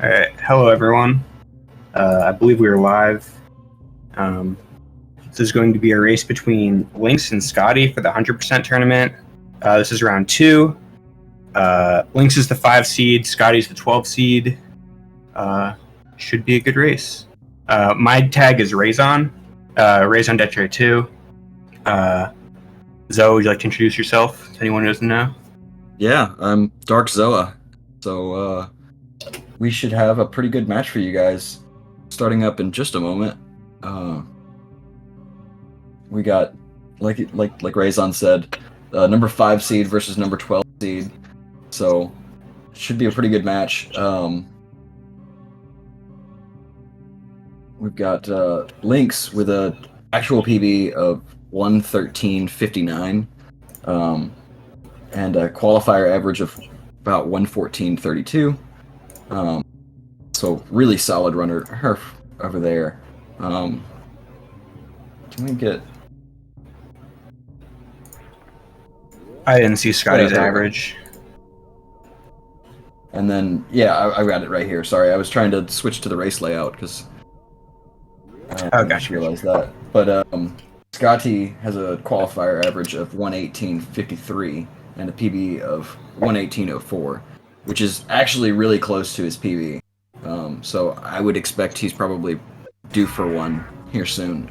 All right, hello everyone. I believe we are live. This is going to be a race between Lynx and Scotty for the 100% tournament. This is round 2. Lynx is the 5 seed, Scotty's the 12 seed. Should be a good race. My tag is Razon, Razon Detray 2. Zoe, would you like to introduce yourself to anyone who doesn't know? Yeah, I'm Dark Zoa. So we should have a pretty good match for you guys starting up in just a moment. We got, like Razon said, number 5 seed versus number 12 seed. So it should be a pretty good match. We've got Lynx with a actual PB of 113.59. And a qualifier average of about 114.32. So really solid runner her over there. Can we get? I didn't see Scotty's average. And then I got it right here. Sorry, I was trying to switch to the race layout because I just realized that. But Scotty has a qualifier average of 118.53. And a PB of 118.04, which is actually really close to his PB. So I would expect he's probably due for one here soon.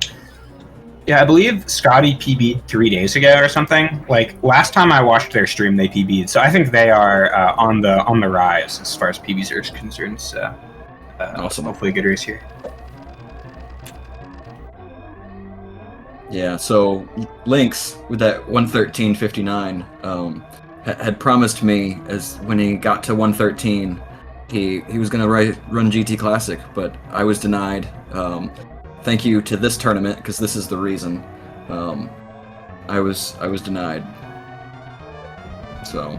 Yeah, I believe Scotty PB'd 3 days ago or something. Like last time I watched their stream, they PB'd, so I think they are on the rise as far as PBs are concerned. So awesome. Hopefully a good race here. Yeah, so Lynx with that 113.59 had promised me as when he got to 113 he was gonna run GT Classic, but I was denied. Thank you to this tournament because this is the reason. I was denied. So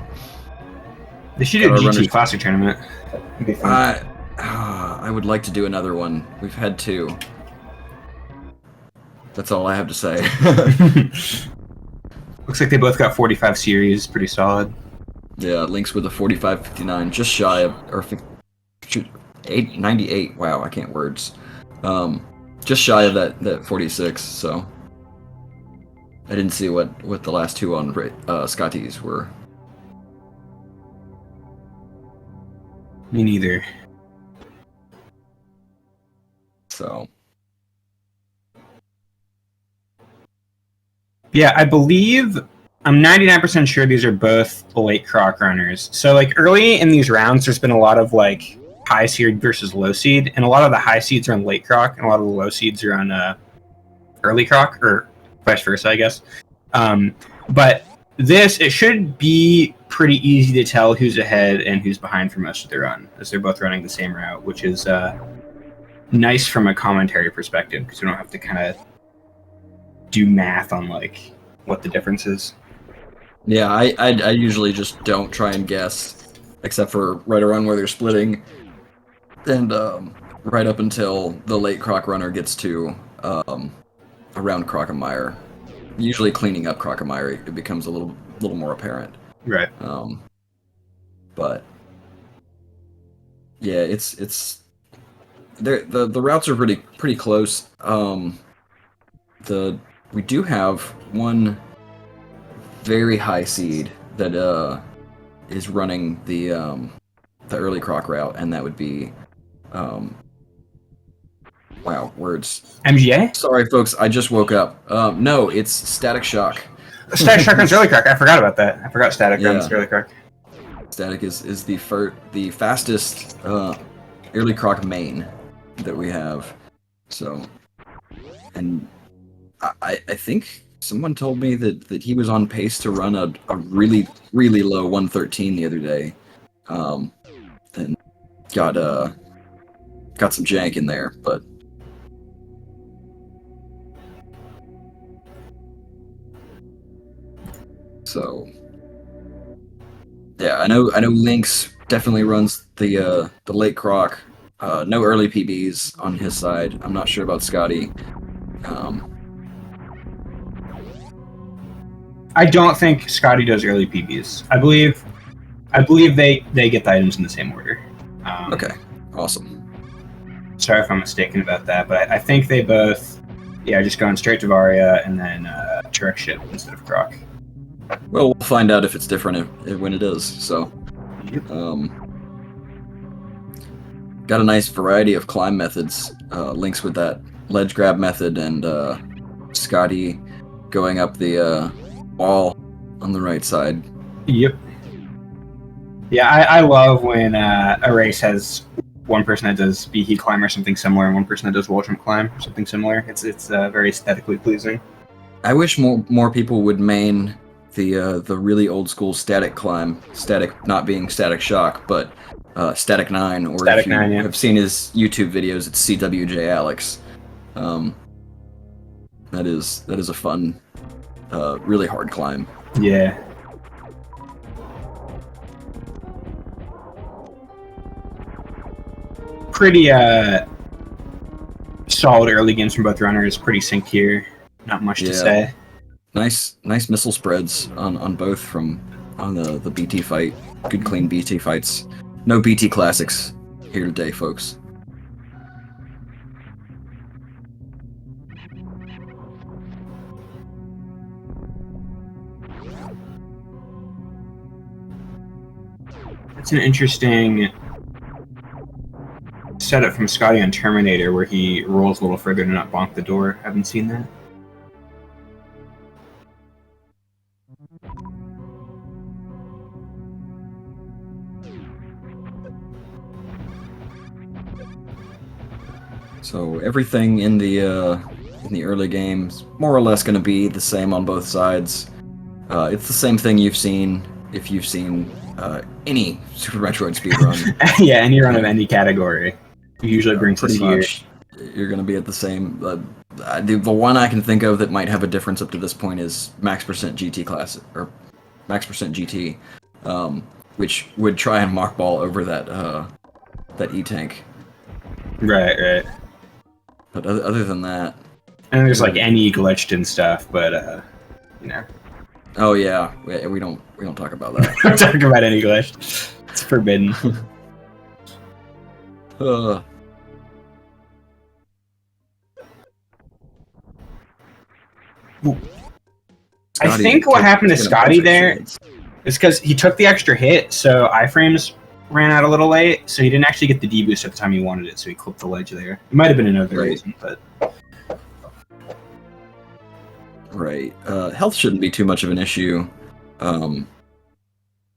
they should do a GT Classic tournament. It'd be fun. I would like to do another one. We've had 2. That's all I have to say. Looks like they both got 45 series, pretty solid. Yeah, Lynx with a 45.59, just shy of, or 98. Wow, I can't words. Just shy of that 46. So I didn't see what the last 2 on Scotty's were. Me neither. So. Yeah, I believe, I'm 99% sure these are both late croc runners. So like early in these rounds, there's been a lot of like high seed versus low seed, and a lot of the high seeds are on late croc, and a lot of the low seeds are on early croc, or vice versa, I guess. But it should be pretty easy to tell who's ahead and who's behind for most of the run, as they're both running the same route, which is nice from a commentary perspective, because we don't have to kind of do math on like what the difference is. Yeah, I usually just don't try and guess, except for right around where they're splitting, and right up until the late croc runner gets to around Crockemeyer. Usually cleaning up Crockemeyer, it becomes a little more apparent. Right. But yeah, it's the routes are pretty close. We do have one very high seed that is running the early croc route, and that would be wow, words. MGA? Sorry, folks, I just woke up. No, it's Static Shock. Static Shock runs early croc. I forgot about that. I forgot Static runs early croc. Static is the fastest early croc main that we have. So, and I think someone told me that he was on pace to run a really, really low 113 the other day. And got some jank in there, but so yeah, I know Lynx definitely runs the late croc. No early PBs on his side. I'm not sure about Scotty. I don't think Scotty does early PBs. I believe they get the items in the same order. Okay. Awesome. Sorry if I'm mistaken about that, but I think they both, just going straight to Varia and then Turek ship instead of Croc. Well, we'll find out if it's different when it is. So, got a nice variety of climb methods. Lynx with that ledge grab method, and Scotty going up the wall on the right side. Yep. Yeah, I love when a race has one person that does beaky climb or something similar, and one person that does wall jump climb or something similar. It's very aesthetically pleasing. I wish more people would main the really old school static climb. Static not being Static Shock, but Static 9, or Static if you 9, yeah. have seen his YouTube videos, it's CWJ Alex. That is a fun, really hard climb. Yeah. Pretty solid early games from both runners. Pretty synced here. Not much to say. Nice missile spreads on both on the BT fight. Good clean BT fights. No BT classics here today, folks. It's an interesting setup from Scotty on Terminator, where he rolls a little further to not bonk the door. Haven't seen that. So everything in the early games more or less going to be the same on both sides. It's the same thing you've seen if you've seen any Super Metroid speedrun. Yeah, any run of any category. Usually brings pretty this much. You're going to be at the same. The one I can think of that might have a difference up to this point is Max Percent GT class, or Max Percent GT, which would try and mark ball over that E-tank. Right. But other than that, and there's like any glitched and stuff, but Oh yeah, we don't talk about that. Don't talk about any glitch. It's forbidden. I think what happened to Scotty there is because he took the extra hit, so iframes ran out a little late, so he didn't actually get the D boost at the time he wanted it, so he clipped the ledge there. It might have been another reason, but right. Health shouldn't be too much of an issue.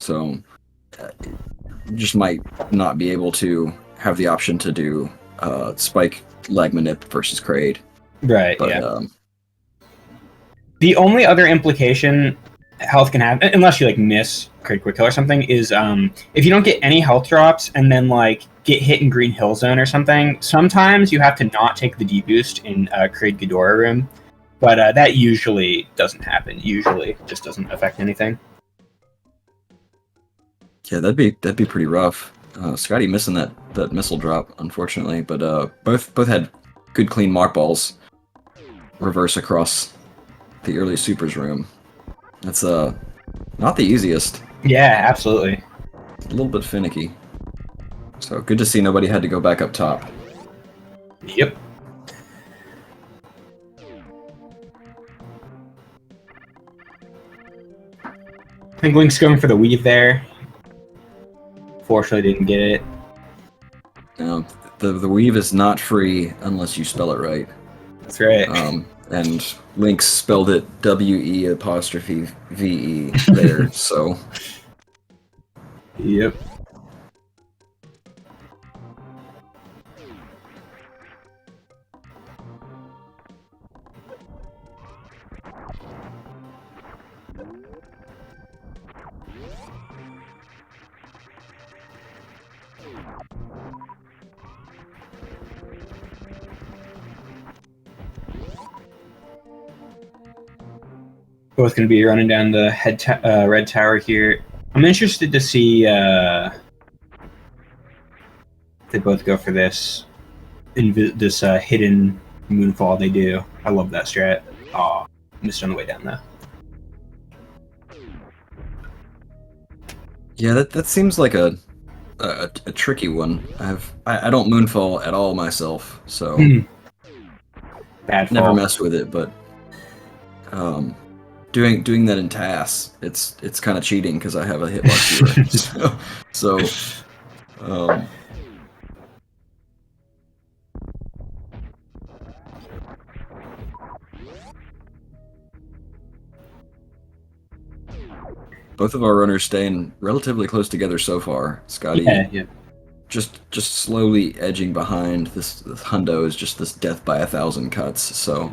So just might not be able to have the option to do spike lag manip versus Kraid. Right, but, yeah. The only other implication health can have, unless you miss Kraid quick kill or something, is if you don't get any health drops and then get hit in green hill zone or something, sometimes you have to not take the D boost in Kraid Ghidorah room. But that usually doesn't happen. Usually, just doesn't affect anything. Yeah, that'd be pretty rough. Scotty missing that missile drop, unfortunately. But both had good clean mark balls. Reverse across the early supers room. That's not the easiest. Yeah, absolutely. A little bit finicky. So good to see nobody had to go back up top. Yep. I think Link's going for the weave there. Fortunately, didn't get it. Now, the weave is not free unless you spell it right. That's right. And Lynx spelled it W-E'-V-E there, so. Yep. Both going to be running down the red tower here. I'm interested to see if they both go for this hidden moonfall they do. I love that strat. Aw, missed on the way down though. Yeah, that seems like a a tricky one. I don't moonfall at all myself, so Bad never fall. messed with it. But doing that in TAS, it's kind of cheating because I have a hitbox viewer. so both of our runners staying relatively close together so far. Scotty, Yeah. just slowly edging behind. This hundo is just this death by 1,000 cuts. So,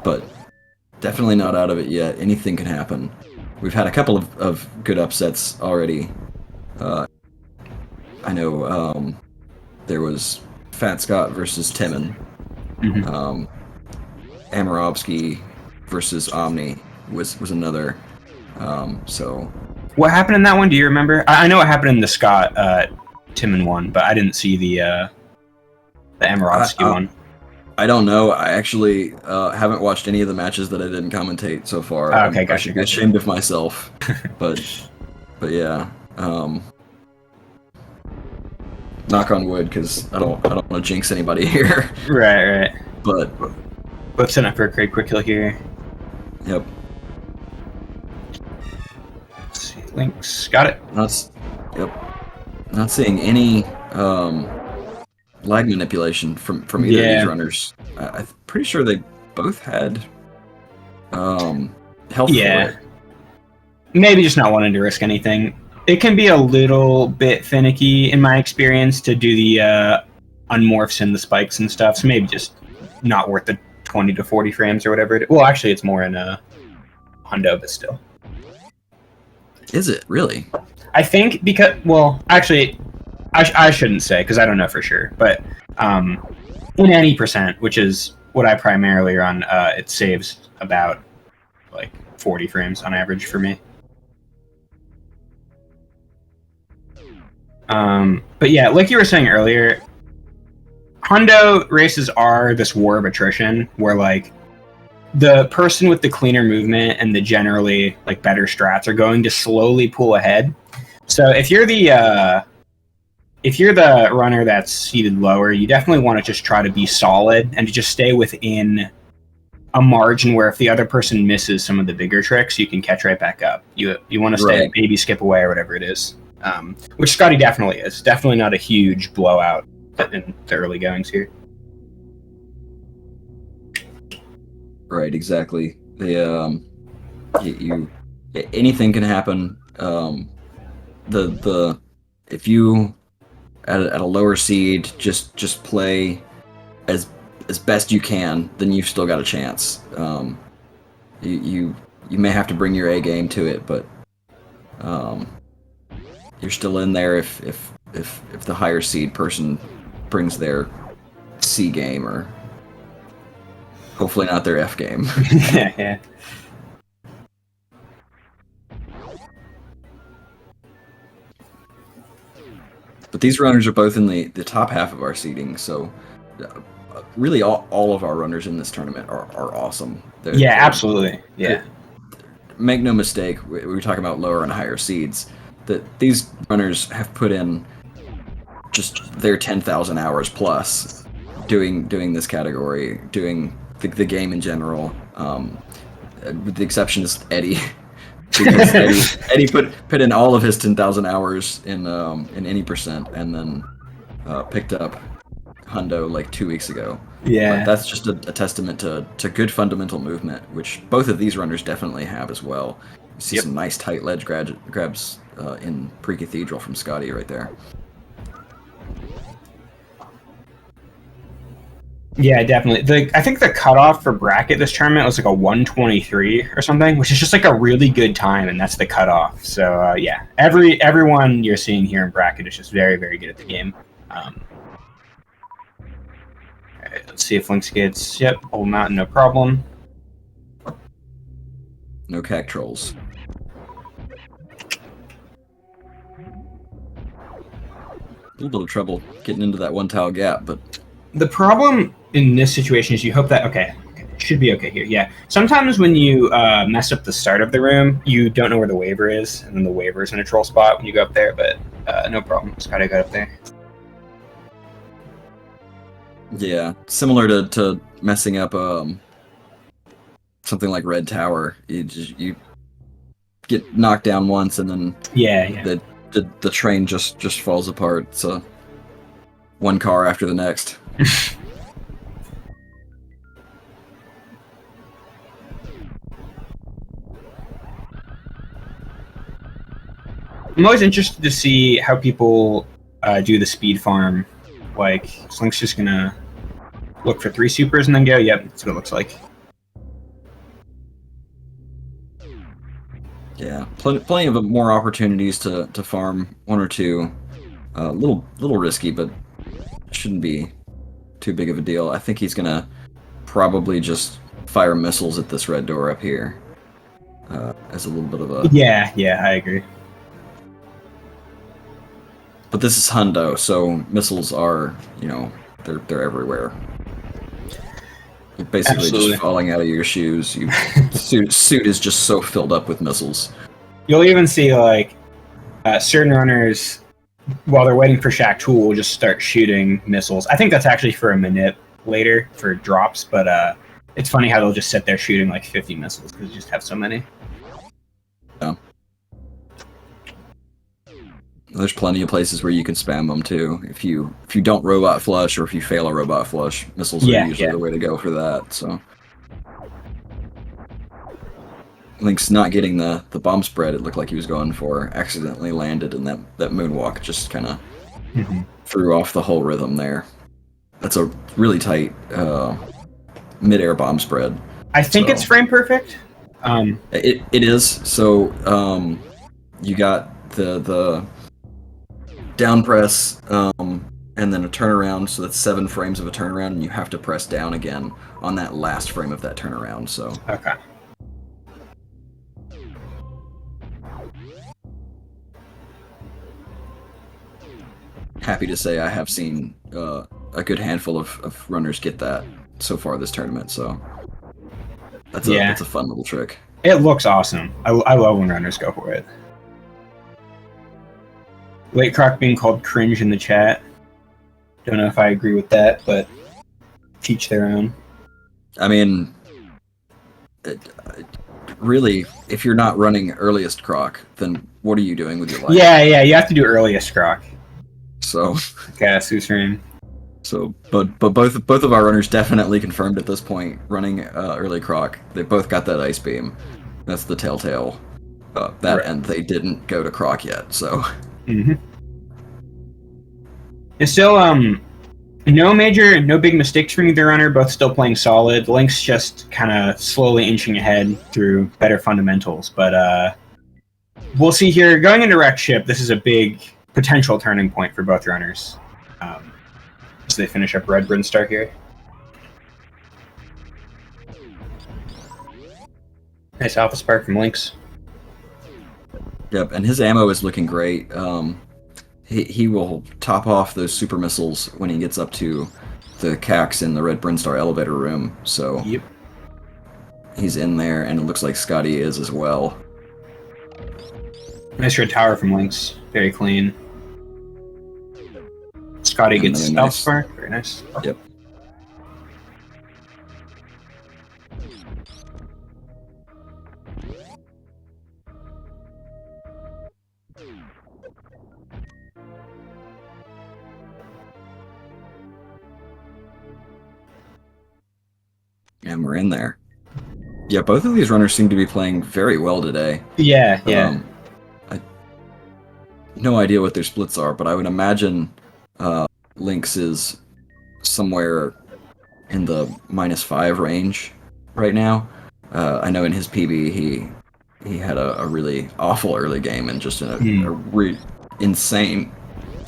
but definitely not out of it yet. Anything can happen. We've had a couple of good upsets already. I know there was Fat Scott versus Timon. Amorovsky versus Omni was another. So what happened in that one? Do you remember? I know what happened in the Scott Timon one, but I didn't see the Amorovsky one. I don't know. I actually haven't watched any of the matches that I didn't commentate so far. Oh, okay, I should be ashamed of myself. but yeah. Knock on wood, because I don't want to jinx anybody here. Right. But both setting up for a quick kill here. Yep. Let's see, Lynx got it. Not seeing any lag manipulation from either of these runners. I'm pretty sure they both had health for it. Maybe just not wanting to risk anything. It can be a little bit finicky in my experience to do the unmorphs and the spikes and stuff, so maybe just not worth the 20 to 40 frames or whatever it is. Well, actually, it's more in hundo, but still. Is it really? I think because, well, actually, I shouldn't say because I don't know for sure, but in any percent, which is what I primarily run, it saves about like 40 frames on average for me. But yeah, like you were saying earlier, hundo races are this war of attrition where like the person with the cleaner movement and the generally like better strats are going to slowly pull ahead. So if you're the runner that's seated lower, you definitely want to just try to be solid and to just stay within a margin where if the other person misses some of the bigger tricks, you can catch right back up. You want to stay, maybe skip away or whatever it is. Which Scotty definitely is. Definitely not a huge blowout in the early goings here. Right, exactly. Anything can happen. If you at a lower seed just play as best you can, then you've still got a chance. You may have to bring your A game to it, but you're still in there if the higher seed person brings their C game, or hopefully not their F game. Yeah. But these runners are both in the top half of our seeding, so really all of our runners in this tournament are awesome. Absolutely. Yeah. Make no mistake, we were talking about lower and higher seeds, that these runners have put in just their 10,000 hours plus doing this category, doing the game in general. With the exception is Eddie. Because Eddie put in all of his 10,000 hours in any percent, and then picked up hundo like 2 weeks ago. Yeah, but that's just a testament to good fundamental movement, which both of these runners definitely have as well. You see some nice tight ledge grabs in Pre-Cathedral from Scotty right there. Yeah, definitely. I think the cutoff for bracket this tournament was like a 123 or something, which is just like a really good time, and that's the cutoff. So yeah, everyone you're seeing here in bracket is just very, very good at the game. All right, let's see if Lynx gets hold him out, no problem. No cac trolls. A little bit of trouble getting into that one tile gap, but the problem in this situation is you hope that Should be okay here, yeah. Sometimes when you mess up the start of the room, you don't know where the waiver is, and then the waiver is in a troll spot when you go up there, but no problem. Just gotta go up there. Yeah, similar to messing up something like Red Tower. You get knocked down once, and then the train just falls apart. So one car after the next. I'm always interested to see how people do the speed farm. Like, is Lynx just gonna look for 3 supers and then go? Yep, that's what it looks like. Yeah, plenty of more opportunities to farm 1 or 2. Little risky, but shouldn't be too big of a deal. I think he's gonna probably just fire missiles at this red door up here as a little bit of a... Yeah, I agree. But this is Hundo, so missiles are, they're everywhere. You're basically Absolutely. just falling out of your shoes. Suit is just so filled up with missiles. You'll even see, like, certain runners, while they're waiting for Shaq Tool, will just start shooting missiles. I think that's actually for a manip later, for drops, but it's funny how they'll just sit there shooting, like, 50 missiles, because you just have so many. Yeah. There's plenty of places where you can spam them too. If you don't robot flush, or if you fail a robot flush, missiles are usually the way to go for that. So Lynx not getting the bomb spread it looked like he was going for accidentally landed, and that moonwalk just kind of threw off the whole rhythm there. That's a really tight mid-air bomb spread. I think it's frame perfect. It is. So you got the down press, and then a turnaround, so that's 7 frames of a turnaround, and you have to press down again on that last frame of that turnaround, so... Okay. Happy to say I have seen a good handful of runners get that so far this tournament, so... That's a fun little trick. It looks awesome. I love when runners go for it. Late Croc being called cringe in the chat. Don't know if I agree with that, but teach their own. I mean, really, if you're not running earliest Croc, then what are you doing with your life? Yeah, you have to do earliest Croc. So, Gas Usrin. So, but both of our runners definitely confirmed at this point running early Croc. They both got that ice beam. That's the telltale. And they didn't go to Croc yet. So. It's still no big mistakes from either runner. Both still playing solid. Lynx just kind of slowly inching ahead through better fundamentals. But we'll see here. Going into Wreck Ship, this is a big potential turning point for both runners. As they finish up Red Brinstar here. Nice Alpha Spark from Lynx. Yep, and his ammo is looking great. He will top off those super missiles when he gets up to the Cax in the Red Brinstar elevator room. So yep. He's in there, and it looks like Scotty is as well. Nice Red Tower from Lynx. Very clean. Scotty gets Alpha Spark. Very nice. Yep. And we're in there. Yeah, both of these runners seem to be playing very well today. Yeah. I no idea what their splits are, but I would imagine Lynx is somewhere in the -5 range right now. I know in his PB he had a really awful early game and just a insane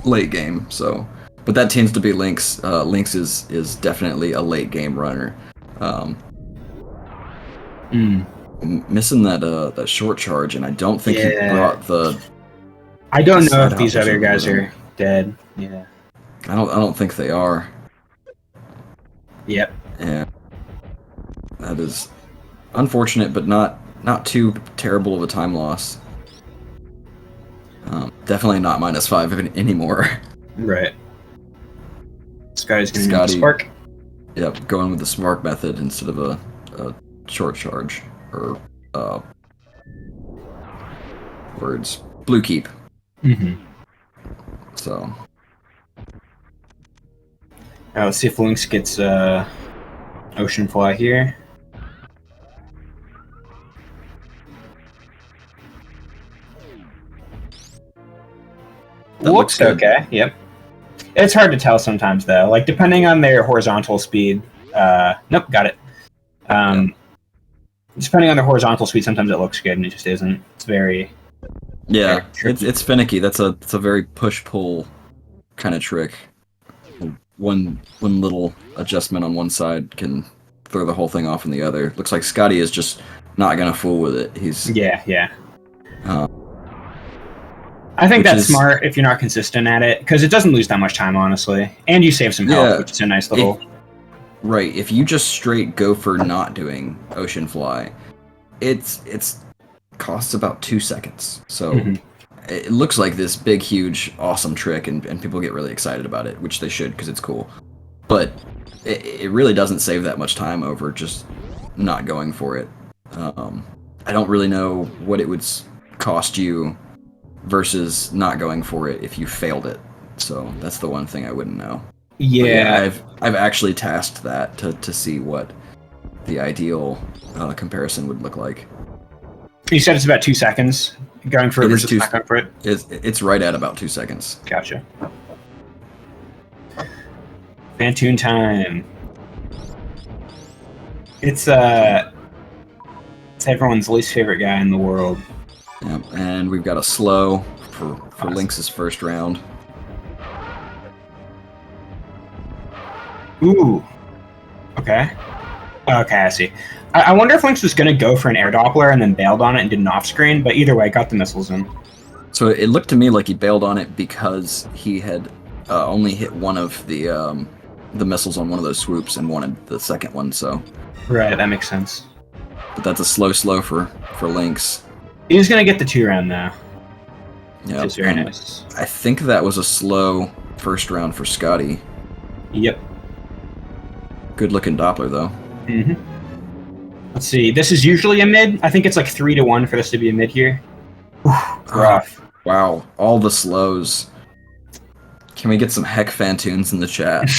late game. So, but that tends to be Lynx. Lynx is definitely a late game runner. Missing that short charge, and I don't think he brought the. I don't know if these other guys are dead. Yeah. I don't think they are. Yep. Yeah. That is unfortunate, but not too terrible of a time loss. Definitely not -5 anymore. Right. This guy's going to spark. Yep, going with the spark method instead of a short charge or words. Blue keep. Mm-hmm. So. Now let's see if Lynx gets Ocean Fly here. That looks okay. Yep. It's hard to tell sometimes though. Like depending on their horizontal speed. Nope, got it. Depending on their horizontal speed, sometimes it looks good and it just isn't. It's very. Yeah, it's finicky. It's a very push-pull kind of trick. One little adjustment on one side can throw the whole thing off on the other. Looks like Scotty is just not gonna fool with it. He's yeah. I think that's smart if you're not consistent at it, because it doesn't lose that much time, honestly, and you save some health, which is a nice little. Right, if you just straight go for not doing Ocean Fly, it's costs about 2 seconds. So it looks like this big, huge, awesome trick, and people get really excited about it, which they should because it's cool. But it really doesn't save that much time over just not going for it. I don't really know what it would cost you versus not going for it if you failed it. So that's the one thing I wouldn't know. Yeah, I've actually tasked that to see what the ideal comparison would look like. You said it's about 2 seconds going for it versus not going for it? It's right at about 2 seconds. Gotcha. Fantoon time. It's everyone's least favorite guy in the world. Yep, and we've got a slow for Lynx's first round. Ooh. Okay. Okay, I see. I wonder if Lynx was going to go for an air Doppler and then bailed on it and did an off-screen, but either way, got the missiles in. So it looked to me like he bailed on it because he had only hit one of the missiles on one of those swoops and wanted the second one, so... Right, that makes sense. But that's a slow for Lynx. He's going to get the 2-round, though. Yeah, which is very nice. I think that was a slow first round for Scotty. Yep. Good looking Doppler, though. Mm-hmm. Let's see. This is usually a mid. I think it's like 3-1 for this to be a mid here. Rough. Wow, all the slows. Can we get some heck Fantoons in the chat?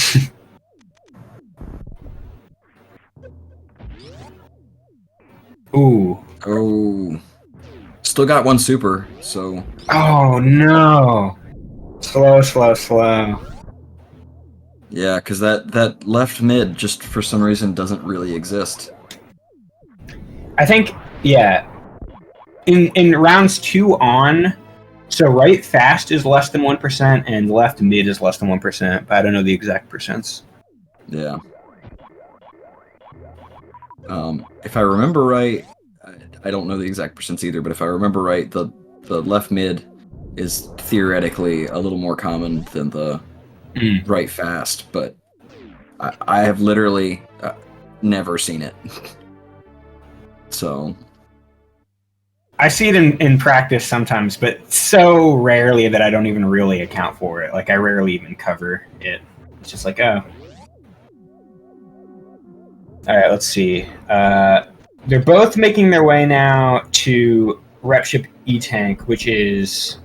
Ooh. Oh. Still got one super, so... Oh, no. Slow. Yeah, because that left mid just for some reason doesn't really exist. I think, yeah. In rounds 2 on, so right fast is less than 1% and left mid is less than 1%, but I don't know the exact percents. Yeah. If I remember right, I don't know the exact percents either, but if I remember right, the left mid is theoretically a little more common than the right fast, but I have literally never seen it. So I see it in practice sometimes, but so rarely that I don't even really account for it. Like, I rarely even cover it. It's just like, oh. Alright, let's see. They're both making their way now to Rep Ship E-Tank, which is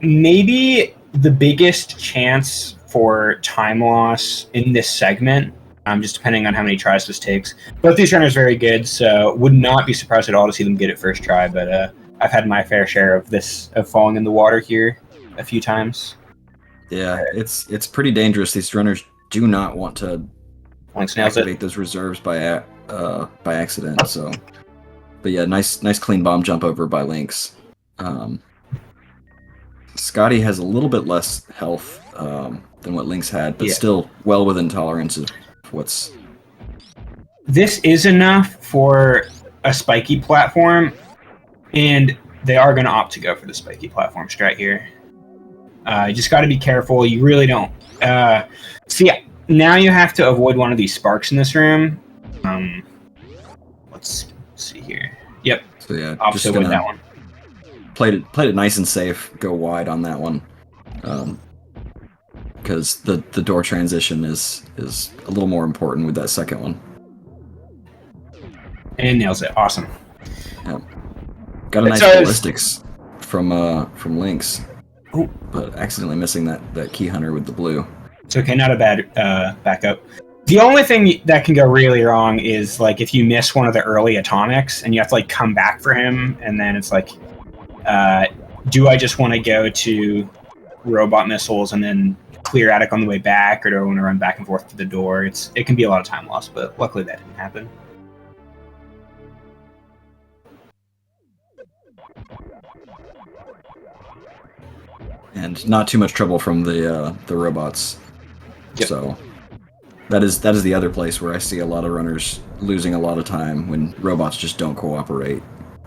maybe the biggest chance for time loss in this segment, just depending on how many tries this takes. Both these runners are very good, so would not be surprised at all to see them get it first try, but I've had my fair share of falling in the water here a few times. Yeah, it's pretty dangerous. These runners do not want to activate those reserves by accident. So, but yeah, nice clean bomb jump over by Lynx. Scotty has a little bit less health than what Lynx had, but still well within tolerance of what's. This is enough for a spiky platform, and they are going to opt to go for the spiky platform strat here. You just got to be careful. You really don't. See, now you have to avoid one of these sparks in this room. Let's see here. Yep. So yeah, opposite just with that one. Played it nice and safe. Go wide on that one, because the door transition is a little more important with that second one. And nails it. Awesome. Yep. Got a nice ballistics from Lynx. Ooh. But accidentally missing that key hunter with the blue. It's okay, not a bad backup. The only thing that can go really wrong is like if you miss one of the early atomics and you have to like come back for him, and then it's like, do I just want to go to robot missiles and then clear attic on the way back, or do I want to run back and forth to the door? It can be a lot of time lost, but luckily that didn't happen. And not too much trouble from the robots. Yep. So that is the other place where I see a lot of runners losing a lot of time when robots just don't cooperate.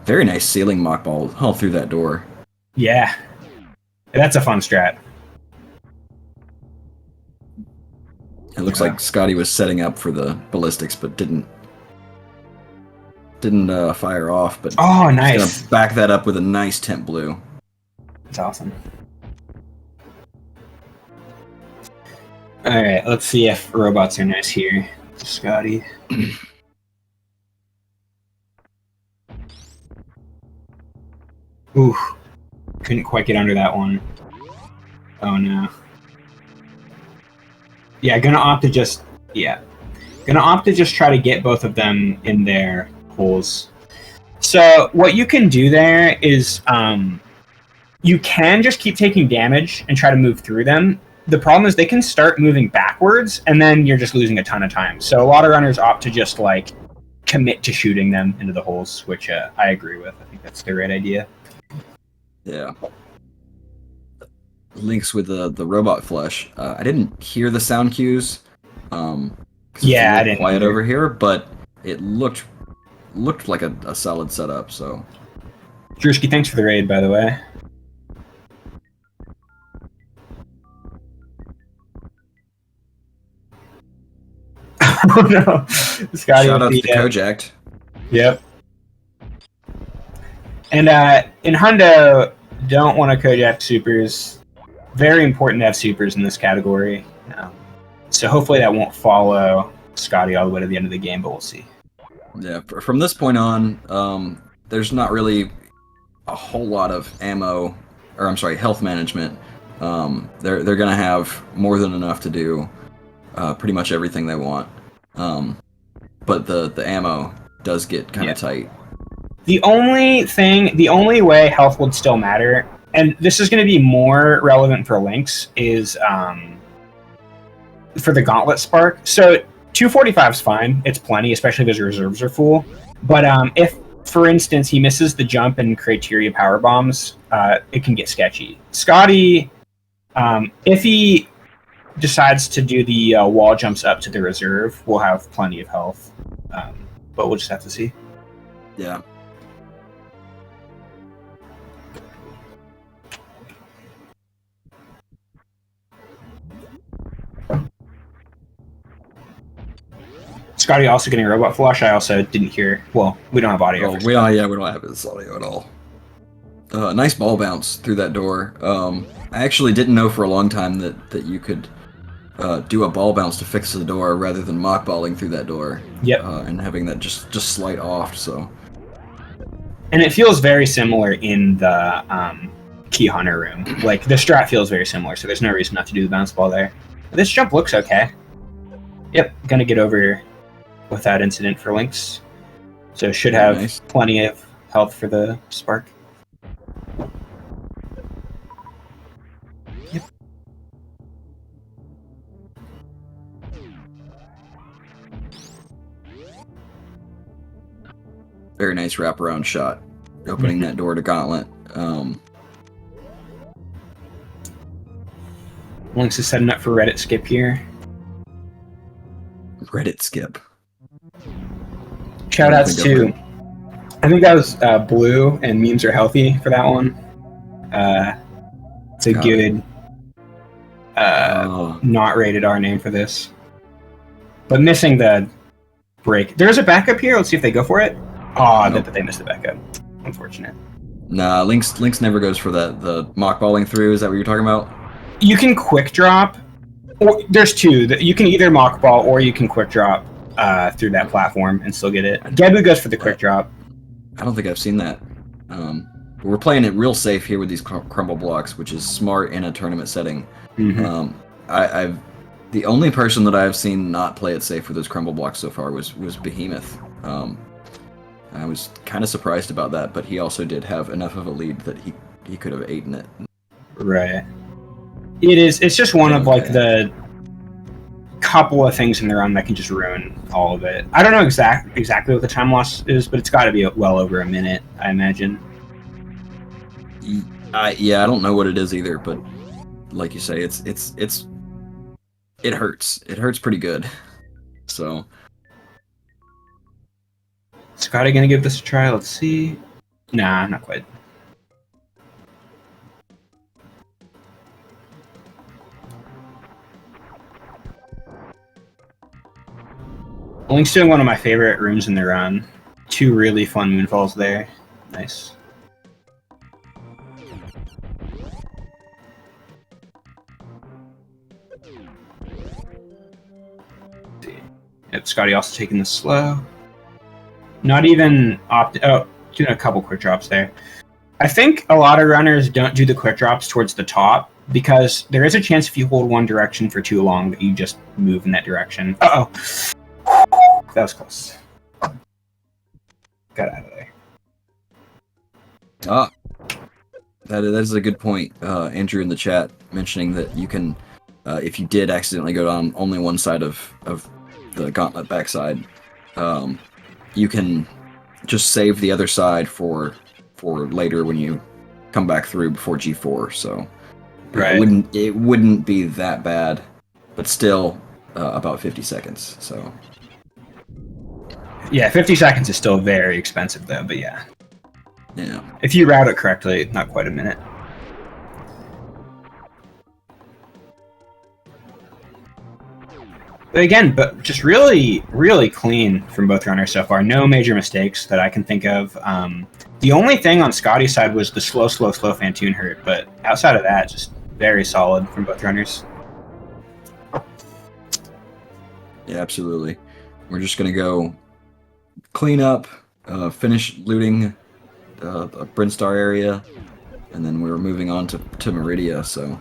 Very nice ceiling mockball all through that door. Yeah, that's a fun strat. It looks like Scotty was setting up for the ballistics, but didn't fire off. But oh, nice! He's gonna back that up with a nice temp blue. That's awesome. All right, let's see if robots are nice here, Scotty. Ooh, couldn't quite get under that one. Oh no. Yeah, gonna opt to just try to get both of them in their holes. So what you can do there is you can just keep taking damage and try to move through them. The problem is they can start moving backwards, and then you're just losing a ton of time. So a lot of runners opt to just like commit to shooting them into the holes, which I agree with. I think that's the right idea. Yeah. Lynx with the robot flesh. I didn't hear the sound cues. Yeah, I didn't. Quiet over here, but it looked like a solid setup. So, Drewski, thanks for the raid, by the way. Oh no, Scotty! Shout out to the Kojak. Yep. And in Hundo, don't want to Kojak supers. Very important to have supers in this category. So hopefully that won't follow Scotty all the way to the end of the game, but we'll see. Yeah, from this point on, there's not really a whole lot of health management. They're gonna have more than enough to do pretty much everything they want. But the ammo does get kind of tight. The only way health would still matter, and this is going to be more relevant for Lynx, is for the Gauntlet Spark. So 245 is fine; it's plenty, especially if his reserves are full. But if, for instance, he misses the jump and criteria power bombs, it can get sketchy. Scotty, if he decides to do the wall jumps up to the reserve, we'll have plenty of health. But we'll just have to see. Yeah. Scotty also getting a robot flush. I also didn't hear. Well, we don't have audio. We don't have this audio at all. Nice ball bounce through that door. I actually didn't know for a long time that you could do a ball bounce to fix the door rather than mockballing through that door. Yep. And having that just slide off. So. And it feels very similar in the Key Hunter room. Like the strat feels very similar, so there's no reason not to do the bounce ball there. This jump looks okay. Yep, gonna get over without incident for Lynx. So should have plenty of health for the spark. Yep. Very nice wraparound shot, opening that door to Gauntlet. Lynx is setting up for Reddit skip here. Reddit skip. Shoutouts to, I think that was Blue, and memes are healthy for that one. It's a good not rated R name for this. But missing the break. There's a backup here. Let's see if they go for it. Oh, Nope. they missed the backup. Unfortunate. Nah, Lynx never goes for that. The mock balling through. Is that what you're talking about? You can quick drop. Or, there's two. You can either mock ball or you can quick drop through that platform and still get it. Gebu goes for the quick drop. I don't think I've seen that. We're playing it real safe here with these crumble blocks, which is smart in a tournament setting. Mm-hmm. I've the only person that I've seen not play it safe with those crumble blocks so far was Behemoth. I was kind of surprised about that, but he also did have enough of a lead that he could have eaten it. Right. It's just one of like the couple of things in the run that can just ruin all of it. I don't know exactly what the time loss is, but it's got to be well over a minute, I imagine. Yeah, I don't know what it is either, but like you say, it hurts. It hurts pretty good. So. Scotty gonna give this a try? Let's see. Nah, not quite. Lynx doing one of my favorite rooms in the run. 2 really fun moonfalls there. Nice. Yep, Scotty also taking this slow. Not even doing a couple quick drops there. I think a lot of runners don't do the quick drops towards the top because there is a chance if you hold one direction for too long that you just move in that direction. Uh-oh. That was close. Got out of there. That is a good point. Andrew in the chat mentioning that you can, if you did accidentally go down only one side of the gauntlet backside, you can just save the other side for later when you come back through before G4. So right. it wouldn't be that bad, but still about 50 seconds. So yeah, 50 seconds is still very expensive though. But yeah, if you route it correctly, not quite a minute. But again, just really, really clean from both runners so far. No major mistakes that I can think of. The only thing on Scotty's side was the slow Fantoon hurt, but outside of that, just very solid from both runners. Yeah, absolutely. We're just gonna go clean up, finish looting the Brinstar area, and then we're moving on to Meridia. So.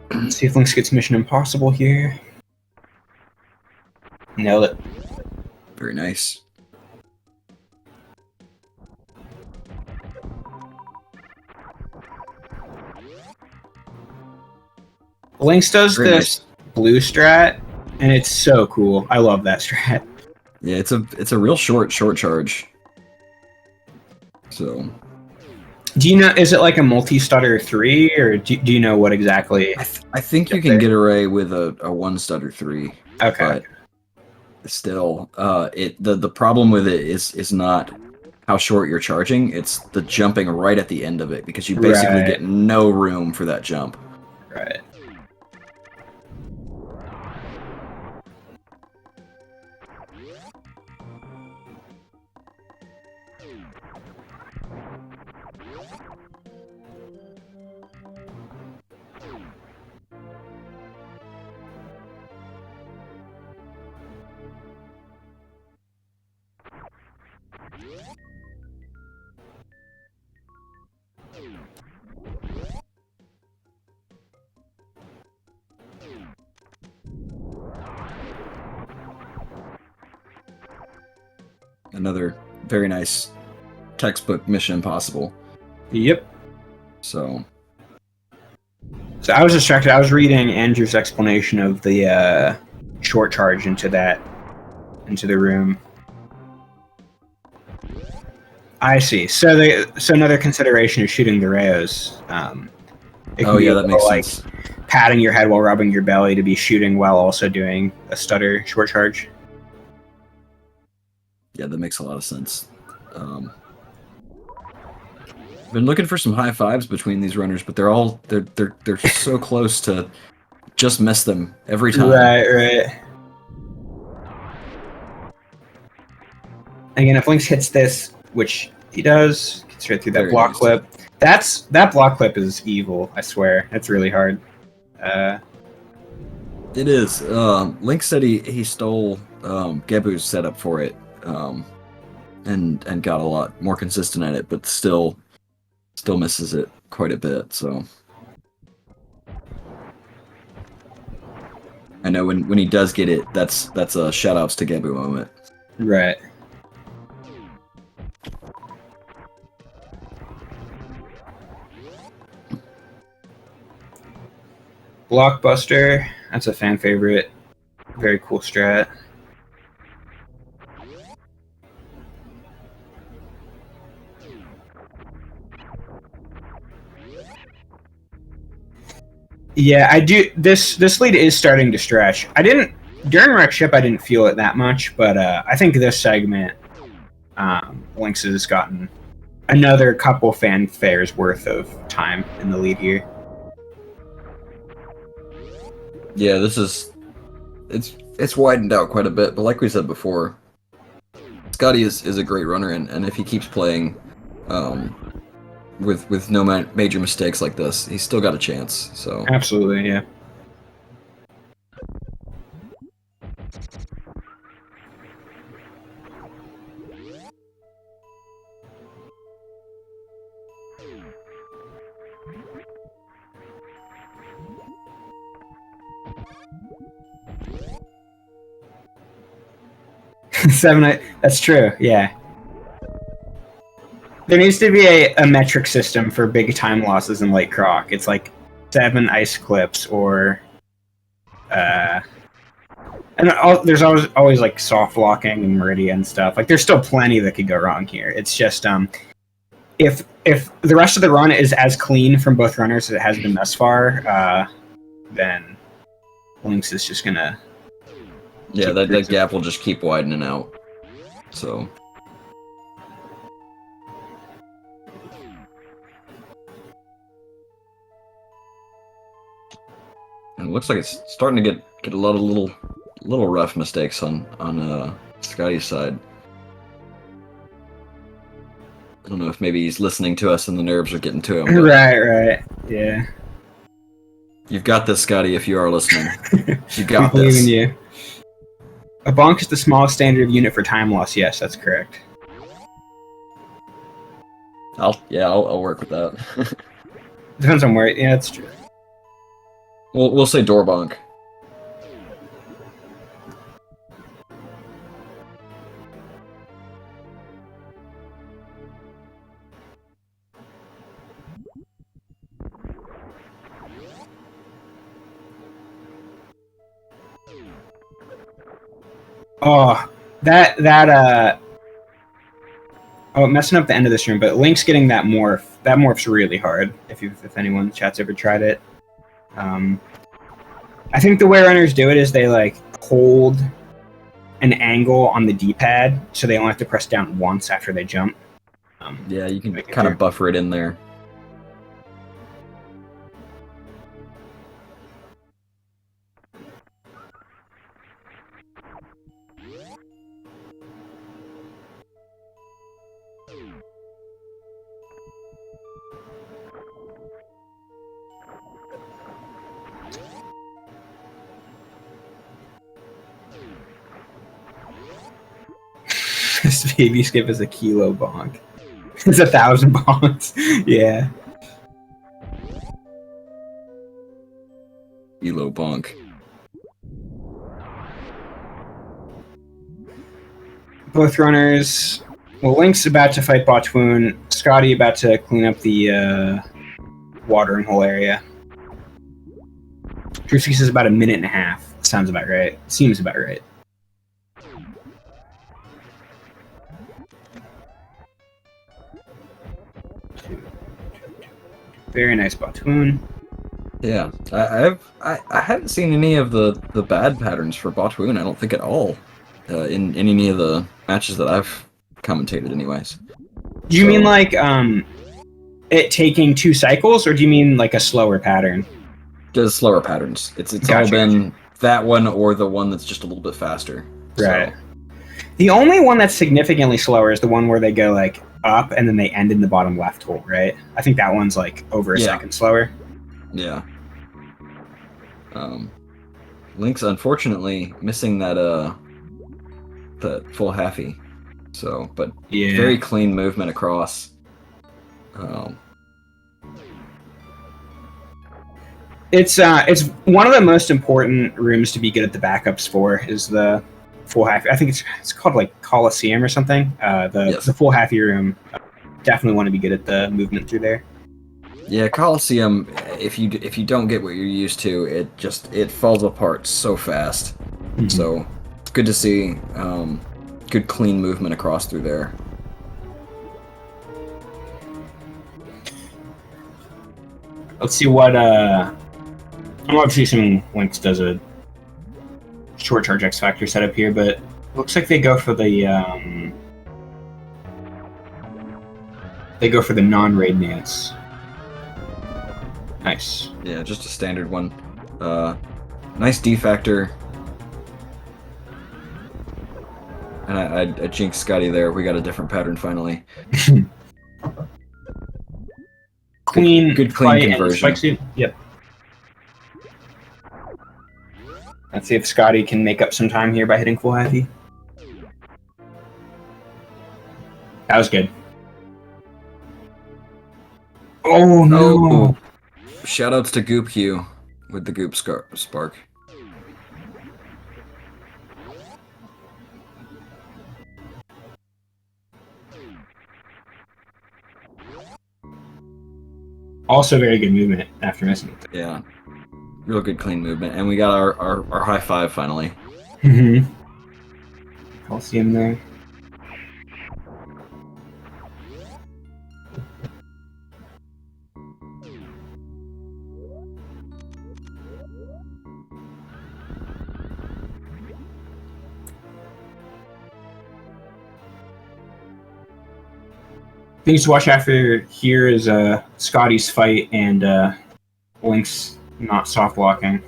Let's see if Lynx gets Mission Impossible here. Nailed it. Very nice. Lynx does this blue strat, and it's so cool. I love that strat. Yeah, it's a real short charge. So. Do you know? Is it like a multi-stutter 3, or do you know what exactly? I think you can get array with a 1-stutter 3. Okay. But still, the problem with it is not how short you're charging. It's the jumping right at the end of it because you basically get no room for that jump. Right. Another very nice textbook Mission Impossible. Yep. So I was distracted. I was reading Andrew's explanation of the short charge into the room. I see. So another consideration is shooting the Rayos. That makes sense. Patting your head while rubbing your belly to be shooting while also doing a stutter short charge. Yeah, that makes a lot of sense. Been looking for some high fives between these runners, but they're so close to just miss them every time. Right. Again, if Lynx hits this, which he does, gets right through that block clip. That block clip is evil, I swear. It's really hard. It is. Lynx said he stole Gebu's setup for it, and got a lot more consistent at it, but still misses it quite a bit. So I know when he does get it, that's a shout-outs to Gebu moment. Right. Blockbuster, that's a fan favorite. Very cool strat. Yeah, I do. This lead is starting to stretch. During Wreck Ship, I didn't feel it that much, but I think this segment, Lynx has gotten another couple fanfares worth of time in the lead here. Yeah, it's widened out quite a bit, but like we said before, Scotty is a great runner, and if he keeps playing with no major mistakes like this, he's still got a chance. So Absolutely, yeah. That's true, yeah. There needs to be a metric system for big time losses in late croc. It's like 7 ice clips or there's always like soft locking and meridian stuff. Like there's still plenty that could go wrong here. It's just if the rest of the run is as clean from both runners as it has been thus far, then Lynx is just gonna that gap will just keep widening out. So and it looks like it's starting to get a lot of little rough mistakes on Scotty's side. I don't know if maybe he's listening to us and the nerves are getting to him. Right, yeah. You've got this, Scotty, if you are listening. You got believe this. in you. A bonk is the smallest standard unit for time loss. Yes, that's correct. I'll work with that. Depends on where. Yeah, that's true. We'll say door bonk. Oh, messing up the end of this room, but Lynx getting that morph's really hard, if anyone in the chat's ever tried it. I think the way runners do it is they like hold an angle on the D-pad, so they only have to press down once after they jump. Yeah, you can kind of buffer it in there. This baby skip is a kilo bonk. It's 1,000 bonks. Yeah. Kilo bonk. Both runners. Well, Lynx about to fight Botwoon. Scotty about to clean up the watering hole area. Drewski says about 1.5 minutes. Sounds about right. Seems about right. Very nice Botwoon. Yeah, I haven't seen any of the bad patterns for Botwoon. I don't think at all in any of the matches that I've commentated, anyways. Do you mean like it taking 2 cycles, or do you mean like a slower pattern? does slower patterns. It's all been that one or the one that's just a little bit faster. Right. So. The only one that's significantly slower is the one where they go like up and then they end in the bottom left hole, right? I think that one's like over a second slower. Yeah. Lynx unfortunately missing that full halfy. So, but very clean movement across. It's one of the most important rooms to be good at the backups for is the full halfy. I think it's called like Coliseum or something. The full halfy room. Definitely want to be good at the movement through there. Yeah, Coliseum. If you don't get what you're used to, it falls apart so fast. Mm-hmm. So it's good to see good clean movement across through there. Let's see what I'm obviously assuming Lynx does a short charge X Factor setup here, but it looks like they go for the non-raid nance. Nice. Yeah, just a standard one. Nice D factor. And I jinxed Scotty there. We got a different pattern finally. Good clean conversion. Yep. Let's see if Scotty can make up some time here by hitting full halfy. That was good. Oh no! Shoutouts to Goop Q with the Goop Spark. Also very good movement after missing it. Yeah. Real good clean movement. And we got our high five finally. Mm-hmm. I'll see him there. Things to watch after here is Scotty's fight and Lynx not soft blocking.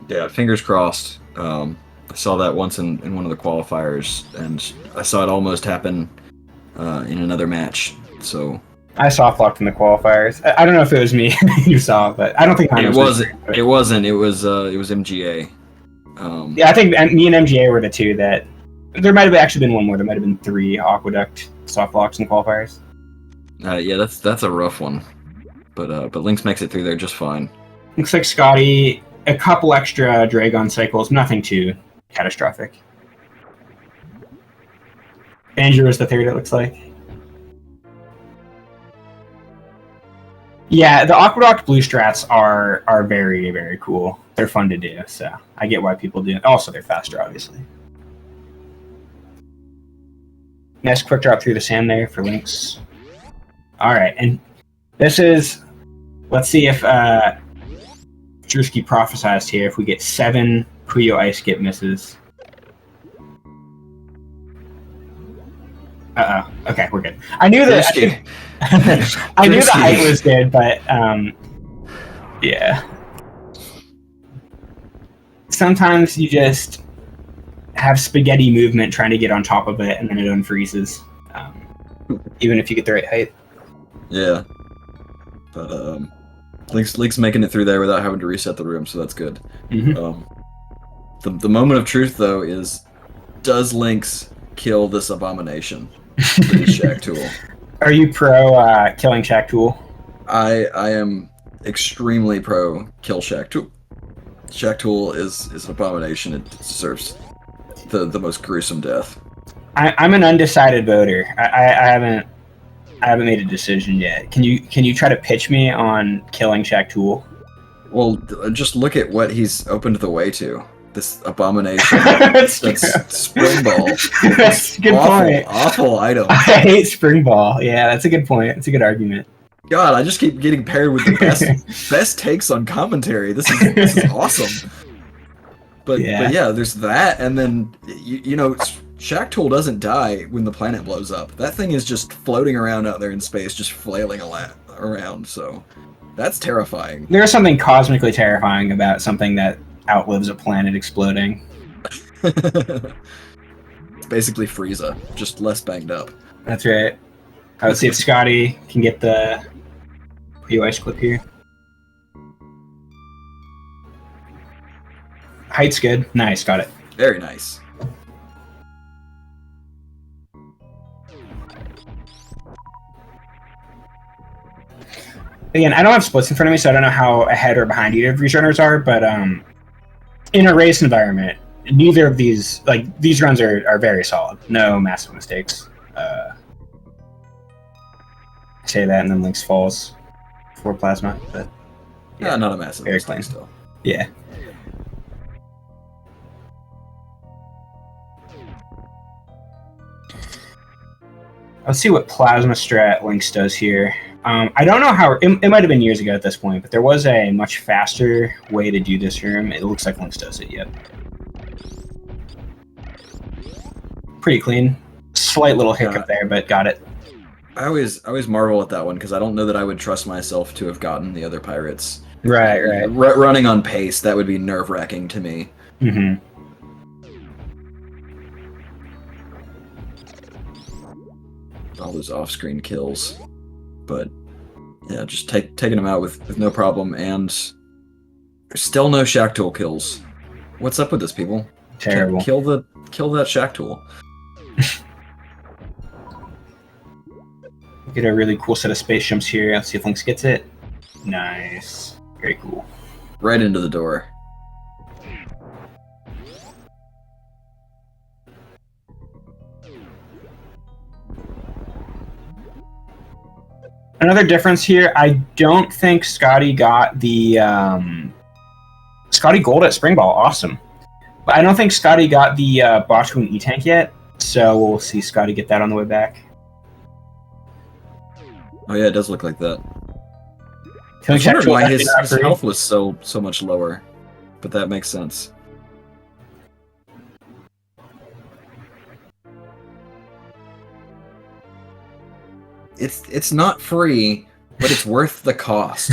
Yeah, fingers crossed. I saw that once in one of the qualifiers, and I saw it almost happen in another match. So I soft blocked in the qualifiers. I don't know if it was me you saw, but I don't think it wasn't. It wasn't. It was MGA. Yeah, I think me and MGA were the two that. There might have actually been one more. There might have been 3 Aqueduct soft blocks in qualifiers. Yeah, that's a rough one, but Lynx makes it through there just fine. Looks like Scotty a couple extra Dragon cycles, nothing too catastrophic. Banjo is the 3rd. It looks like. Yeah, the Aqueduct blue strats are very very cool. They're fun to do, so I get why people do it. Also, they're faster, obviously. Nice quick drop through the sand there for Lynx. Alright, and this is... Let's see if Drewski prophesized here if we get 7 Puyo Ice Skip misses. Uh-oh. Okay, we're good. I knew that... I knew the height was good, but... yeah. Sometimes you just... have spaghetti movement trying to get on top of it, and then it unfreezes. Even if you get the right height. Yeah. But Lynx making it through there without having to reset the room, so that's good. Mm-hmm. The moment of truth, though, is does Lynx kill this abomination with his Shack Tool? Are you pro killing Shack Tool? I am extremely pro kill Shack Tool. Shack Tool is an abomination. It deserves the most gruesome death. I'm an undecided voter. I haven't made a decision yet. Can you try to pitch me on killing Shack Tool? Well, just look at what he's opened the way to. This abomination. That's Spring Ball. That's a good point. Awful item. I hate Spring Ball. Yeah, that's a good point. That's a good argument. God, I just keep getting paired with the best takes on commentary. This is awesome. But yeah, there's that, and then you know, Shack Tool doesn't die when the planet blows up. That thing is just floating around out there in space, just flailing around, so that's terrifying. There's something cosmically terrifying about something that outlives a planet exploding. It's basically Frieza, just less banged up. That's right. Let's see if Scotty can get the ice clip here. Height's good. Nice, got it. Very nice. Again, I don't have splits in front of me, so I don't know how ahead or behind either of these runners are, but in a race environment, neither of these, like, these runs are very solid. No massive mistakes. I say that, and then Lynx falls for Plasma, but yeah, not a massive very mistake clean still. Yeah. Let's see what Plasma Strat Lynx does here. I don't know how... It might have been years ago at this point, but there was a much faster way to do this room. It looks like Lynx does it, yep. Pretty clean. Slight little hiccup there, but got it. I always marvel at that one, because I don't know that I would trust myself to have gotten the other pirates. Right. Running on pace, that would be nerve-wracking to me. Mm-hmm. All those off-screen kills. But yeah, just taking them out with no problem, and there's still no Shack Tool kills. What's up with this, people? Terrible. Kill that Shack Tool. Get a really cool set of space jumps here. Let's see if Lynx gets it. Nice. Very cool. Right into the door. Another difference here, I don't think Scotty got the Scotty Gold at Spring Ball. Awesome. But I don't think Scotty got the Botchwoon E-Tank yet, so we'll see Scotty get that on the way back. Oh yeah, it does look like that. I was wondering why his health was so much lower, but that makes sense. It's not free, but it's worth the cost.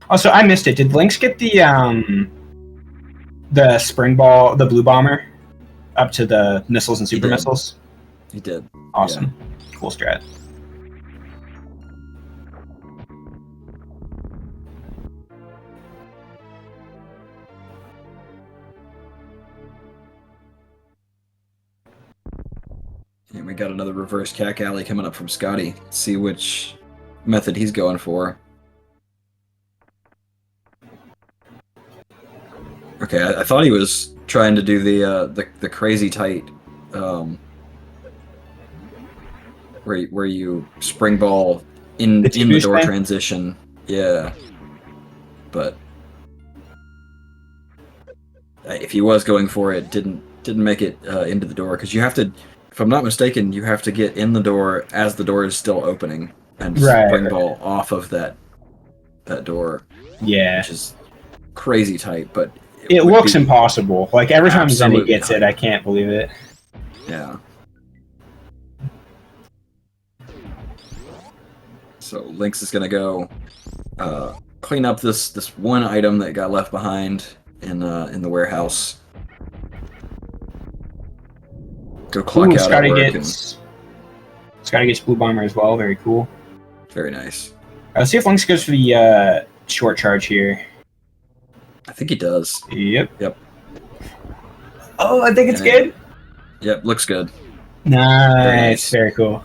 Also, I missed it. Did Lynx get the Spring Ball, the Blue Bomber, up to the missiles and super missiles? He did. Awesome. Yeah. Cool strat. And we got another reverse Cack Alley coming up from Scotty. Let's see which method he's going for. Okay, I thought he was trying to do the crazy tight, where you spring ball in the door transition. Yeah, but if he was going for it, didn't make it into the door, because you have to. If I'm not mistaken, you have to get in the door as the door is still opening and spring ball off of that door. Yeah, which is crazy tight, but it looks impossible. Like every time Zenny gets it, I can't believe it. Yeah. So Lynx is gonna go clean up this one item that got left behind in the warehouse. Go clock out at work. Scotty gets Blue Bomber as well. Very cool. Very nice. Let's see if Lynx goes for the short charge here. I think he does. Yep. Oh, I think it's good. Yep, looks good. Nice. Very cool.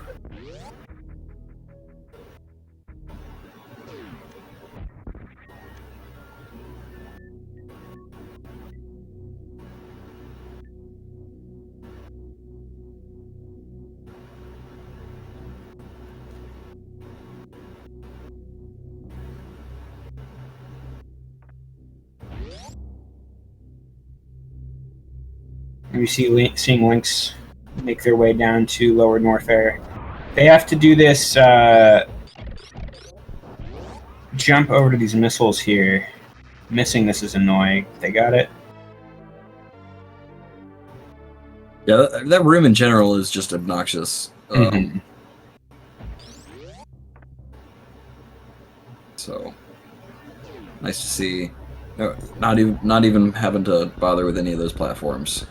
We seeing Lynx make their way down to Lower Norfair. They have to do this jump over to these missiles here. Missing this is annoying. They got it. Yeah, that room in general is just obnoxious. So nice to see. No, not even having to bother with any of those platforms.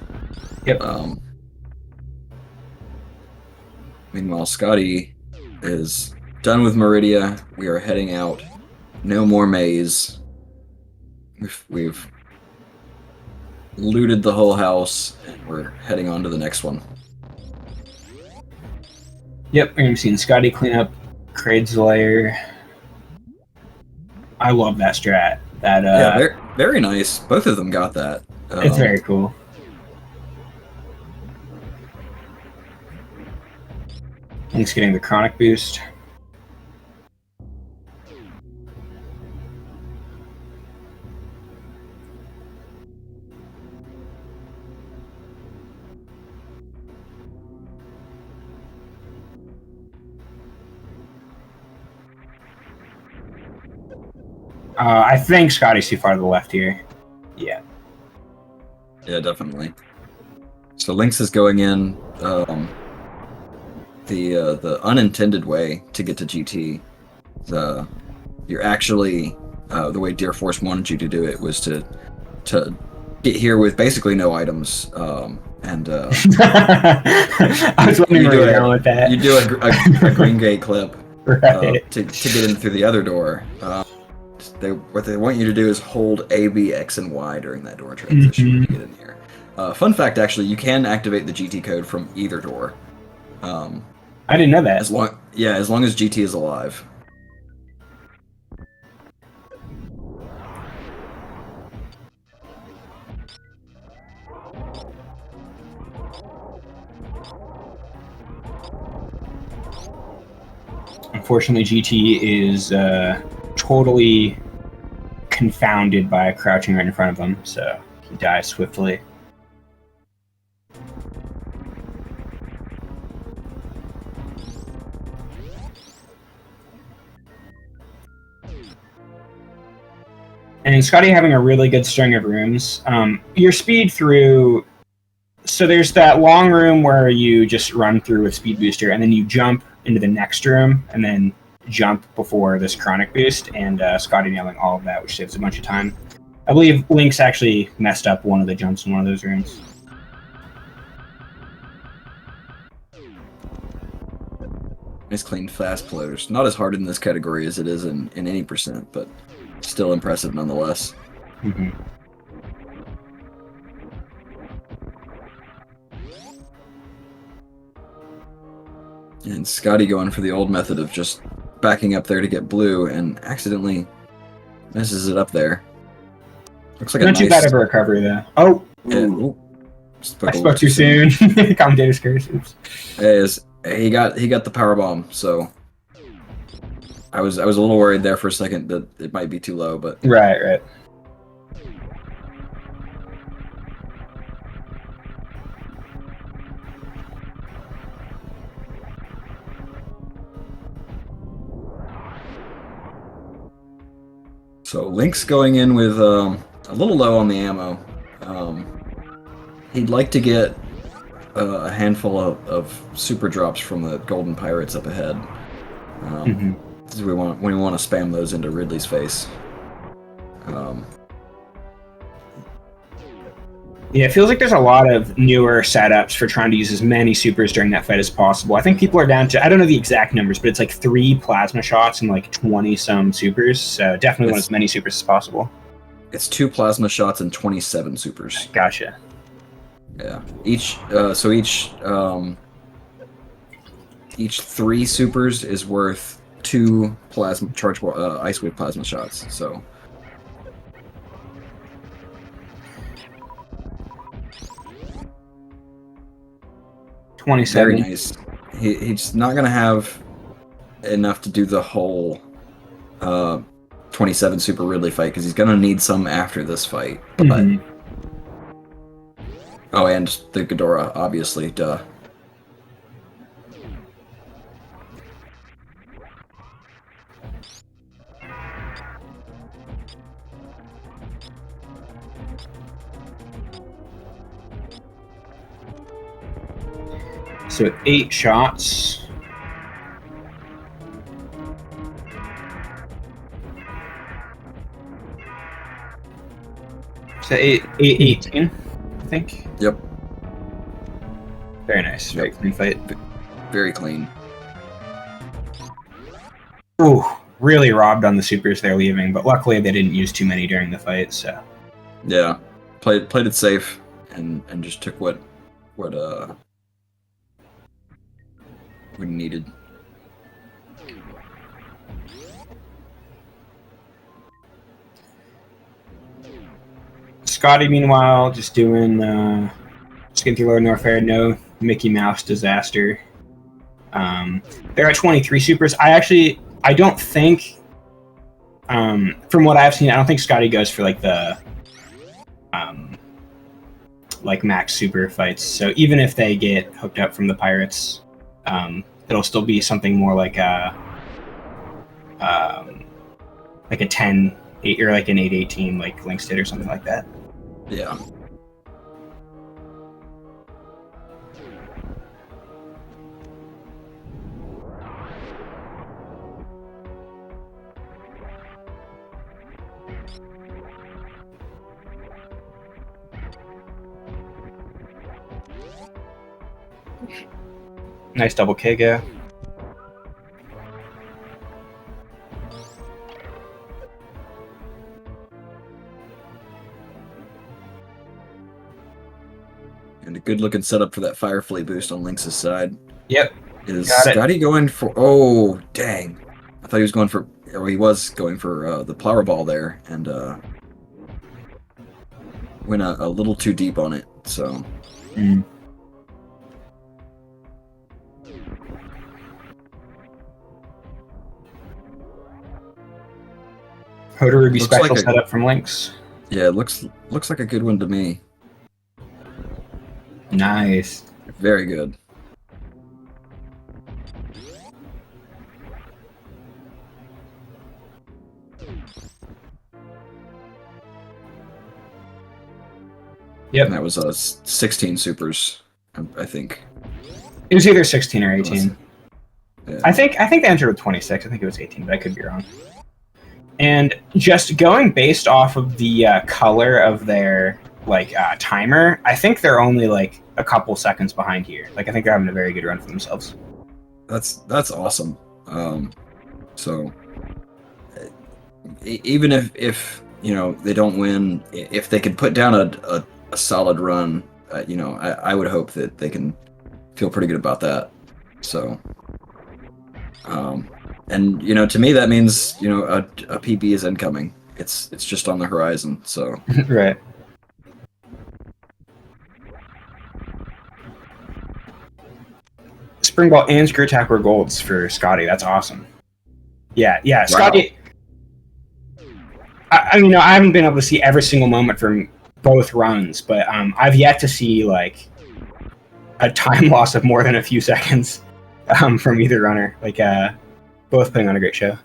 Yep. Meanwhile, Scotty is done with Meridia. We are heading out. No more maze. We've looted the whole house, and we're heading on to the next one. Yep, we're gonna be seeing Scotty clean up Kraid's lair. I love that strat. Yeah, very nice. Both of them got that. It's very cool. He's getting the chronic boost. I think Scotty's too far to the left here. Yeah. Yeah, definitely. So Lynx is going in the unintended way to get to GT. You're actually the way Deer Force wanted you to do it was to get here with basically no items. And I was wondering where you're going with that. You do a Green Gate clip right. to get in through the other door. What they want you to do is hold A, B, X, and Y during that door transition to get in here. Fun fact, actually, you can activate the GT code from either door. I didn't know that. As long as GT is alive. Unfortunately, GT is totally confounded by crouching right in front of him, so he dies swiftly. And Scotty having a really good string of rooms. Your speed through... So there's that long room where you just run through with speed booster, and then you jump into the next room, and then jump before this chronic boost, and Scotty nailing all of that, which saves a bunch of time. I believe Lynx actually messed up one of the jumps in one of those rooms. Nice clean fast floaters. Not as hard in this category as it is in any percent, but still impressive nonetheless. Mm-hmm. And Scotty going for the old method of just backing up there to get blue and accidentally messes it up there. Looks like not too bad of a recovery though. Oh, yeah, I spoke too soon. Commentator's curse. He got the power bomb, so I was a little worried there for a second that it might be too low, but right. So Lynx going in with a little low on the ammo. He'd like to get a handful of super drops from the golden pirates up ahead. This is when we want to spam those into Ridley's face. Yeah, it feels like there's a lot of newer setups for trying to use as many supers during that fight as possible. I think people are down to, I don't know the exact numbers, but it's like 3 plasma shots and like 20-some supers. So definitely want as many supers as possible. It's 2 plasma shots and 27 supers. Gotcha. Yeah. Each 3 supers is worth 2 plasma chargeable ice wave plasma shots. So. Very nice. He's not gonna have enough to do the whole 27 Super Ridley fight because he's gonna need some after this fight. But oh, and the Ghidorah, obviously, duh. So 8 shots. So 18, I think. Yep. Very nice. Very clean fight. Very clean. Ooh, really robbed on the supers they're leaving, but luckily they didn't use too many during the fight, so. Yeah. Played it safe and just took what we needed. Scotty, meanwhile, just doing getting through Lower Norfair, no Mickey Mouse disaster. They're at 23 supers. I don't think, from what I've seen, I don't think Scotty goes for like the like max super fights. So even if they get hooked up from the pirates, it'll still be something more like a 10-8 or like an 8-18 like Lynx did or something like that. Yeah. Nice double K go. And a good looking setup for that Firefly boost on Lynx's side. Yep. Is Scotty going for... Oh, dang. I thought he was going for... Or he was going for the Flower Ball there. And went a little too deep on it, so... Mm. Hoda Ruby special setup from Lynx. Yeah, it looks like a good one to me. Nice. Very good. Yep. And that was 16 supers, I think. It was either 16 or 18. Yeah. I think they entered with 26. I think it was 18, but I could be wrong. And just going based off of the color of their timer, I think they're only like a couple seconds behind here. Like I think they're having a very good run for themselves. That's awesome. So even if you know they don't win, if they could put down a solid run, you know, I would hope that they can feel pretty good about that. So. And you know, to me that means, you know, a PB is incoming. It's just on the horizon. So right. Springball and Screw Attack were golds for Scotty. That's awesome. Yeah, wow. Scotty. I mean, I haven't been able to see every single moment from both runs, but I've yet to see like a time loss of more than a few seconds from either runner. Like, both putting on a great show.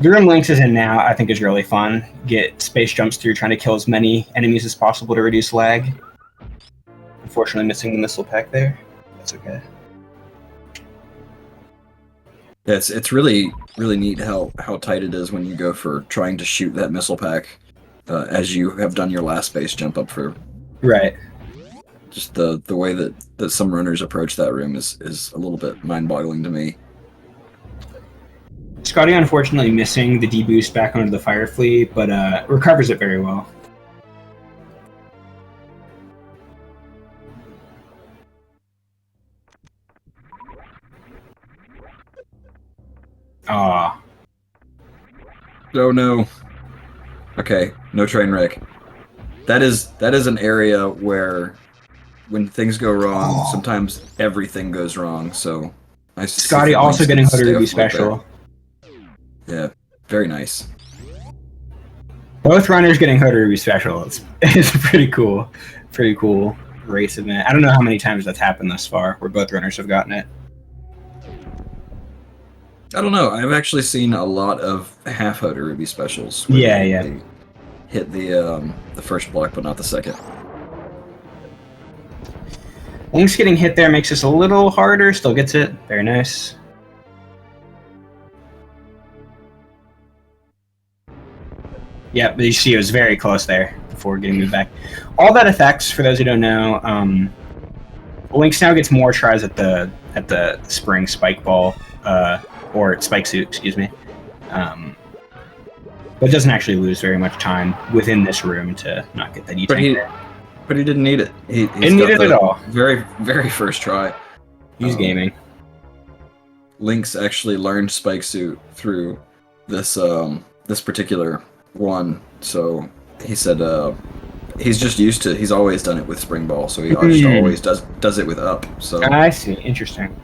The room Lynx is in now, I think, is really fun. Get space jumps through, trying to kill as many enemies as possible to reduce lag. Unfortunately, missing the missile pack there. That's okay. Yeah, it's really neat how tight it is when you go for trying to shoot that missile pack, as you have done your last space jump up for. Right. Just the way that some runners approach that room is a little bit mind-boggling to me. Scotty unfortunately missing the D-boost back onto the Firefly, but recovers it very well. Aw. Oh no. Okay, no train wreck. That is an area where when things go wrong, sometimes everything goes wrong, so nice. Scotty also getting Hoda Ruby special. Yeah, very nice. Both runners getting Hoda Ruby special. It's pretty cool. Pretty cool race event. I don't know how many times that's happened thus far, where both runners have gotten it. I don't know. I've actually seen a lot of half-Hoda Ruby specials. Where they hit the first block, but not the second. Lynx getting hit there makes this a little harder. Still gets it. Very nice. Yeah, but you see it was very close there before getting moved back. All that affects, for those who don't know, Lynx now gets more tries at the spring spike ball, or spike suit, excuse me. But doesn't actually lose very much time within this room to not get that E-tank there. But he didn't need it. He didn't need it at all. Very, very first try. He's gaming. Lynx actually learned spike suit through this this particular one, so he said he's just used to. He's always done it with spring ball, so he just always does it with up. So I see. Interesting.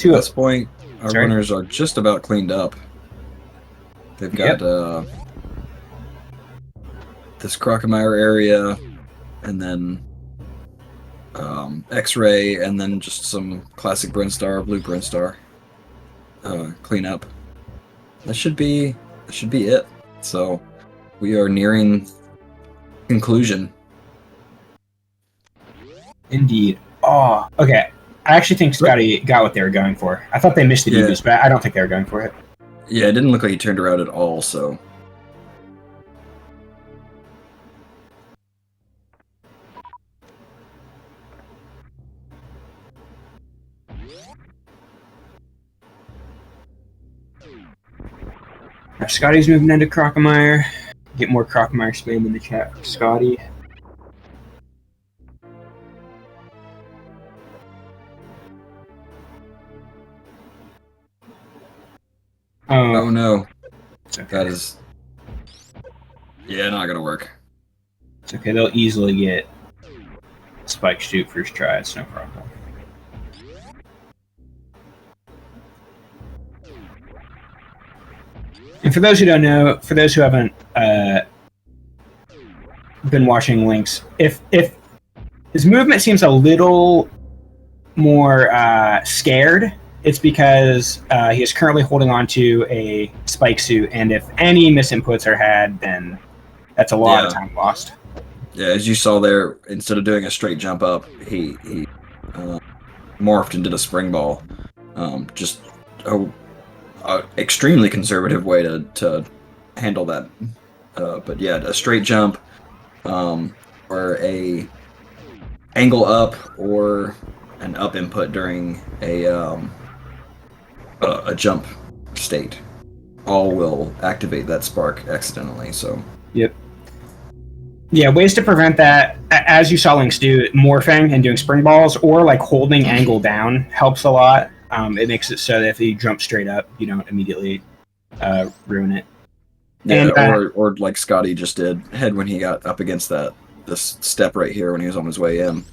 At this point, our runners are just about cleaned up. They've got this Crocomire area, and then X-Ray, and then just some classic Brinstar, blue Brinstar clean up. That should be it. So we are nearing conclusion. Indeed. Oh, okay. I actually think Scotty got what they were going for. I thought they missed the D-boost, but I don't think they were going for it. Yeah, it didn't look like he turned around at all, so... Now Scotty's moving into Crocomire. Get more Crocomire spam in the chat for Scotty. Oh no. It's okay. That is... Yeah, not gonna work. It's okay, they'll easily get spike shoot first try, it's no problem. And for those who don't know, for those who haven't been watching Lynx, if his movement seems a little more scared, it's because he is currently holding on to a spike suit, and if any misinputs are had, then that's a lot of time lost. Yeah, as you saw there, instead of doing a straight jump up, he morphed and did a spring ball. Just a extremely conservative way to handle that. But yeah, a straight jump, or a angle up, or an up input during a jump state, all will activate that spark accidentally. So yep. Yeah, ways to prevent that, as you saw Lynx do, morphing and doing spring balls, or like holding angle down helps a lot. It makes it so that if you jump straight up, you don't immediately ruin it. Yeah, and, or like Scotty just did, head when he got up against this step right here when he was on his way in.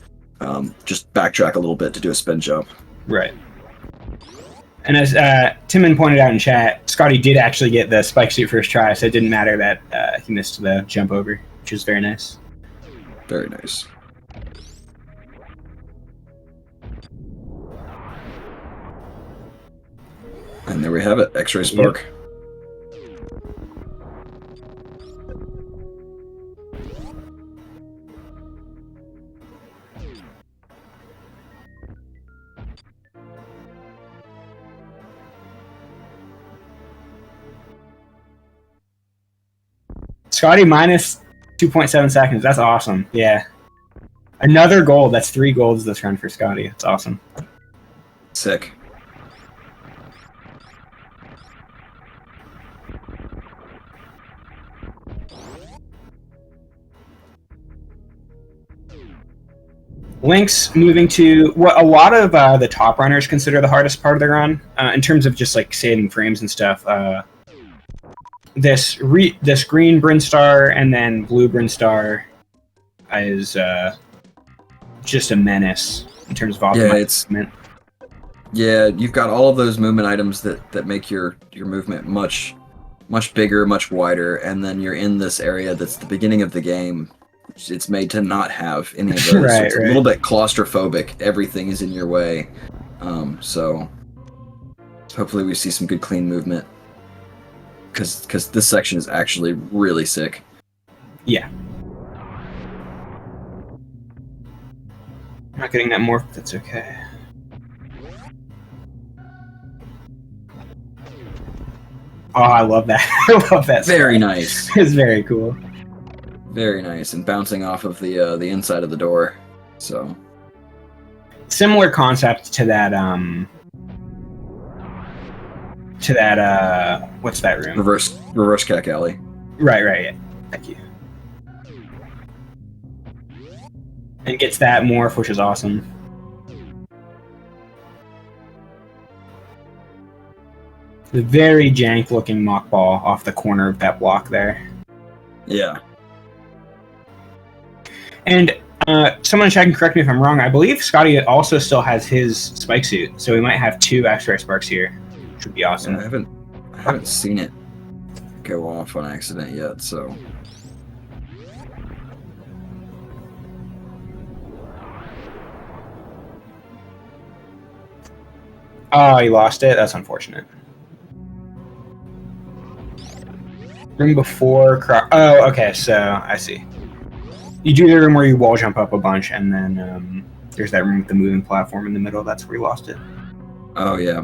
Just backtrack a little bit to do a spin jump. Right. And as Timon pointed out in chat, Scotty did actually get the spike suit first try, so it didn't matter that he missed the jump over, which is very nice. Very nice. And there we have it, X-ray spark. Yep. Scotty minus 2.7 seconds. That's awesome. Yeah. Another gold. That's 3 golds this run for Scotty. That's awesome. Sick. Lynx moving to what a lot of the top runners consider the hardest part of the run, in terms of just like saving frames and stuff. This green Brinstar and then blue Brinstar is just a menace in terms of optimization. Yeah, you've got all of those movement items that make your movement much bigger, much wider, and then you're in this area that's the beginning of the game. It's made to not have any of those. Right, so it's a little bit claustrophobic. Everything is in your way. So hopefully we see some good clean movement. Because this section is actually really sick. Yeah. I'm not getting that morph, that's okay. Oh, I love that. I love that. Very nice. It's very cool. Very nice, and bouncing off of the inside of the door. So similar concept to that what's that room? Reverse cack alley. Right, yeah. Thank you. And gets that morph, which is awesome. The very jank looking mock ball off the corner of that block there. Yeah. And someone check and correct me if I'm wrong. I believe Scotty also still has his spike suit, so we might have 2 X-ray sparks here, which would be awesome. Yeah, I haven't seen it go off on accident yet, so. Oh, he lost it? That's unfortunate. Room before... Oh, okay, so I see. You do the room where you wall jump up a bunch, and then there's that room with the moving platform in the middle. That's where you lost it. Oh, yeah.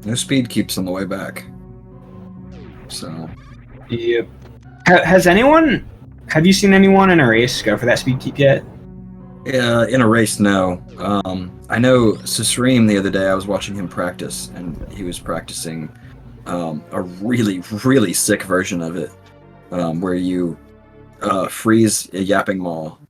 No speed keeps on the way back. So. Yep. Have you seen anyone in a race go for that speed keep yet? Yeah, in a race, no. I know Susreem the other day, I was watching him practice, and he was practicing a really, really sick version of it, where you freeze a yapping maul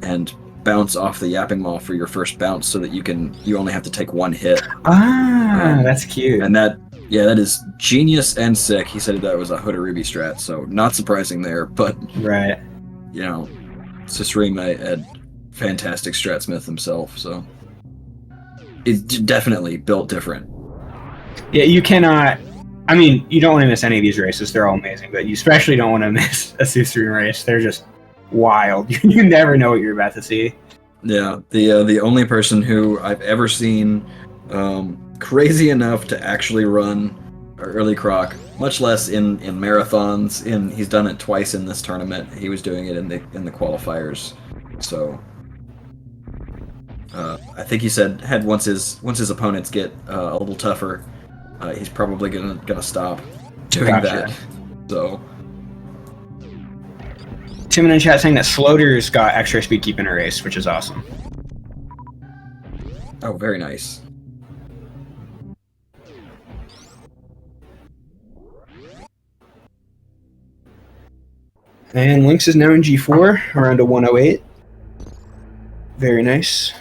and bounce off the yapping maul for your first bounce so that you only have to take 1 hit. That's cute. And that is genius and sick. He said that was a Hodarubi strat, so not surprising there, but right. You know, Susreem had fantastic stratsmith himself, so it's definitely built different. Yeah, you cannot. I mean, you don't want to miss any of these races. They're all amazing, but you especially don't want to miss a Susreem race. They're just wild. You never know what you're about to see. Yeah, the only person who I've ever seen crazy enough to actually run early croc, much less in marathons. He's done it twice in this tournament. He was doing it in the qualifiers. So I think he said once his opponents get a little tougher, he's probably gonna stop doing that. So. Tim in the chat saying that Sloter's got extra speed keep in a race, which is awesome. Oh, very nice. And Lynx is now in G4, around a 108. Very nice.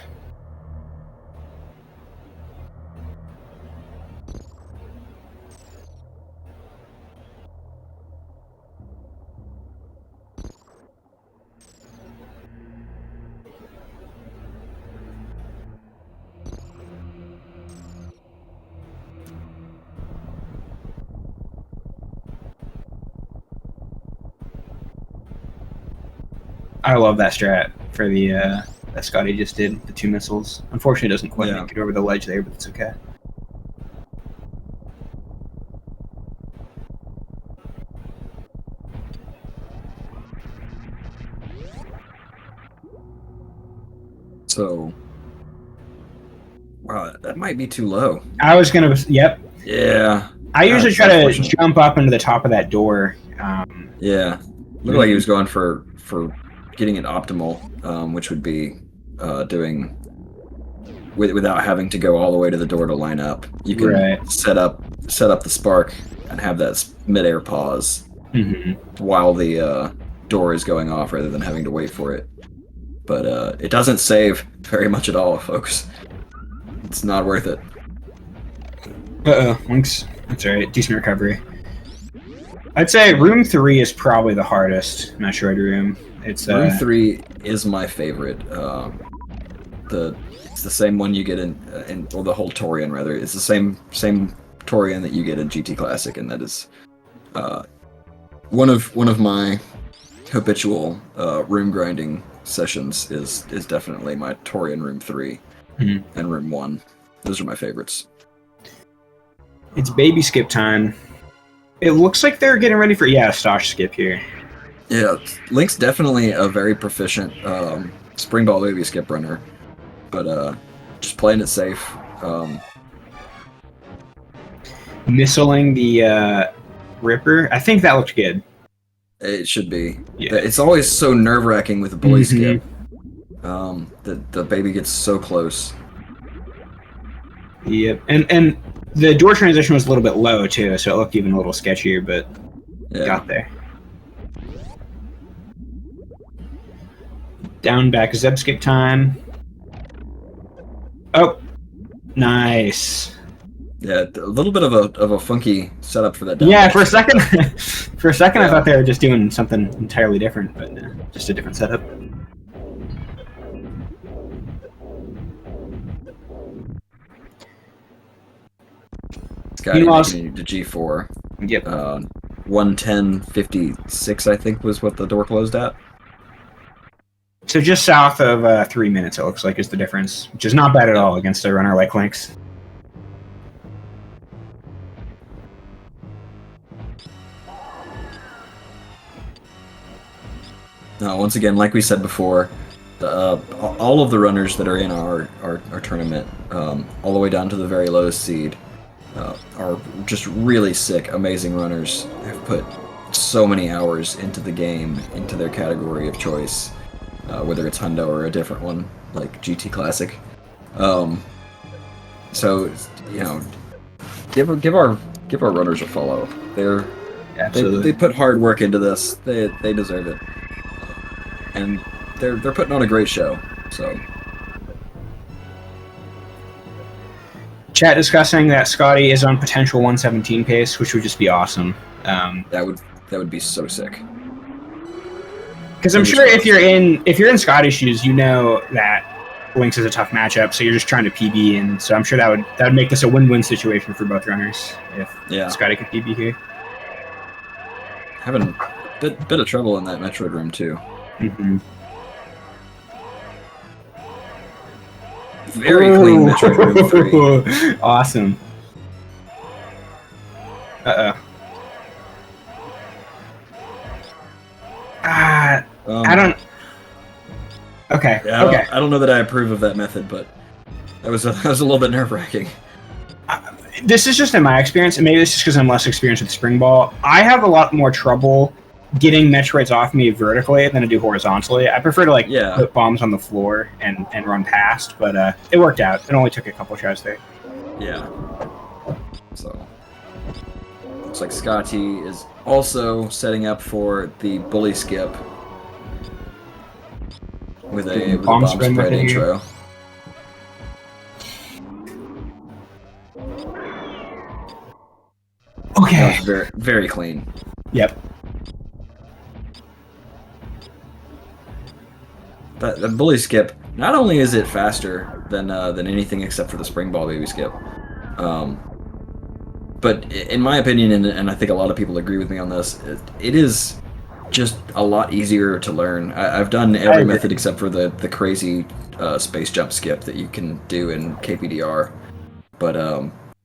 I love that strat for the that Scotty just did, the 2 missiles. Unfortunately, it doesn't quite make it over the ledge there, but it's okay. So, That might be too low. I was gonna. Yep. Yeah. I usually try to jump up into the top of that door. Yeah. Looked like he was going for getting it optimal, which would be doing without having to go all the way to the door to line up. You can set up the spark and have that midair pause while the door is going off, rather than having to wait for it. But it doesn't save very much at all, folks. It's not worth it. Lynx. That's alright. Decent recovery. I'd say room 3 is probably the hardest Metroid room. Room 3 is my favorite. It's the same one you get in the whole Torian rather. It's the same Torian that you get in GT Classic, and that is one of my habitual room grinding sessions is definitely my Torian room 3 and room 1. Those are my favorites. It's baby skip time. It looks like they're getting ready for Stosh skip here. Yeah, Link's definitely a very proficient spring ball baby skip runner, but just playing it safe. Missiling the Ripper. I think that looked good. It should be. Yeah. It's always so nerve-wracking with a bully skip. The baby gets so close. Yep, and the door transition was a little bit low too, so it looked even a little sketchier, but got there. Down back Zeb skip time. Oh, nice. Yeah, a little bit of a funky setup for that. Yeah, for a second, I thought they were just doing something entirely different, but just a different setup. Scotty making to G4. Yep. 1:10:56, I think, was what the door closed at. So just south of 3 minutes, it looks like, is the difference, which is not bad at all against a runner like Lynx. Once again, like we said before, all of the runners that are in our tournament, all the way down to the very lowest seed, are just really sick, amazing runners. Have put so many hours into the game, into their category of choice, whether it's Hundo or a different one like GT Classic. So give our runners a follow. They put hard work into this. They deserve it, and they're putting on a great show. So. Chat discussing that Scotty is on potential 117 pace, which would just be awesome. That would be so sick. Because I'm sure if you're in Scotty's shoes, you know that Lynx is a tough matchup, so you're just trying to PB, and so I'm sure that would make this a win-win situation for both runners if Scotty could PB here. Having a bit of trouble in that Metroid room too. Very clean Metroid room 3. Awesome. I don't. Okay. Yeah, I don't know that I approve of that method, but that was a little bit nerve-wracking. This is just in my experience, and maybe it's just because I'm less experienced with spring ball. I have a lot more trouble getting Metroids off me vertically than I do horizontally. I prefer to put bombs on the floor and run past, but it worked out. It only took a couple tries there. Yeah. So looks like Scotty is also setting up for the bully skip with a bomb spread intro. Okay. That was very, very clean. Yep. The bully skip, not only is it faster than anything except for the spring ball baby skip, but in my opinion, and I think a lot of people agree with me on this, it is just a lot easier to learn. I've done every method except for the crazy space jump skip that you can do in KPDR, but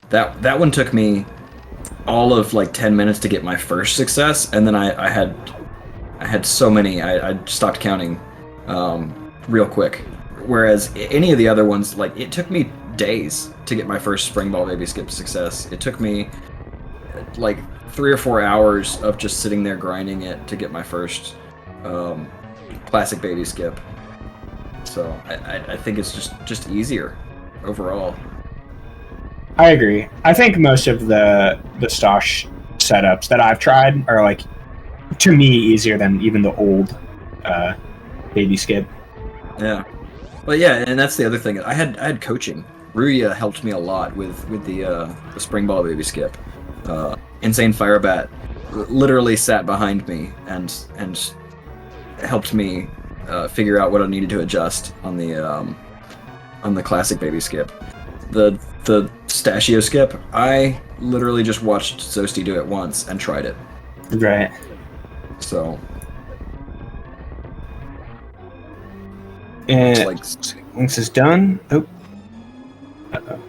that one took me all of 10 minutes to get my first success, and then I had so many I stopped counting real quick. Whereas any of the other ones, it took me days to get my first spring ball baby skip success. It took me like 3 or 4 hours of just sitting there grinding it to get my first classic baby skip. So I think it's just easier overall. I agree. I think most of the Stosh setups that I've tried are, like, to me, easier than even the old baby skip. Yeah. Well, yeah, and that's the other thing. I had coaching. Ruya helped me a lot with the spring ball baby skip. Insane Firebat literally sat behind me and helped me figure out what I needed to adjust on the classic baby skip. The Stashio skip, I literally just watched Zosti do it once and tried it. Right. So. And like, Lynx is done. Oh. Uh-oh.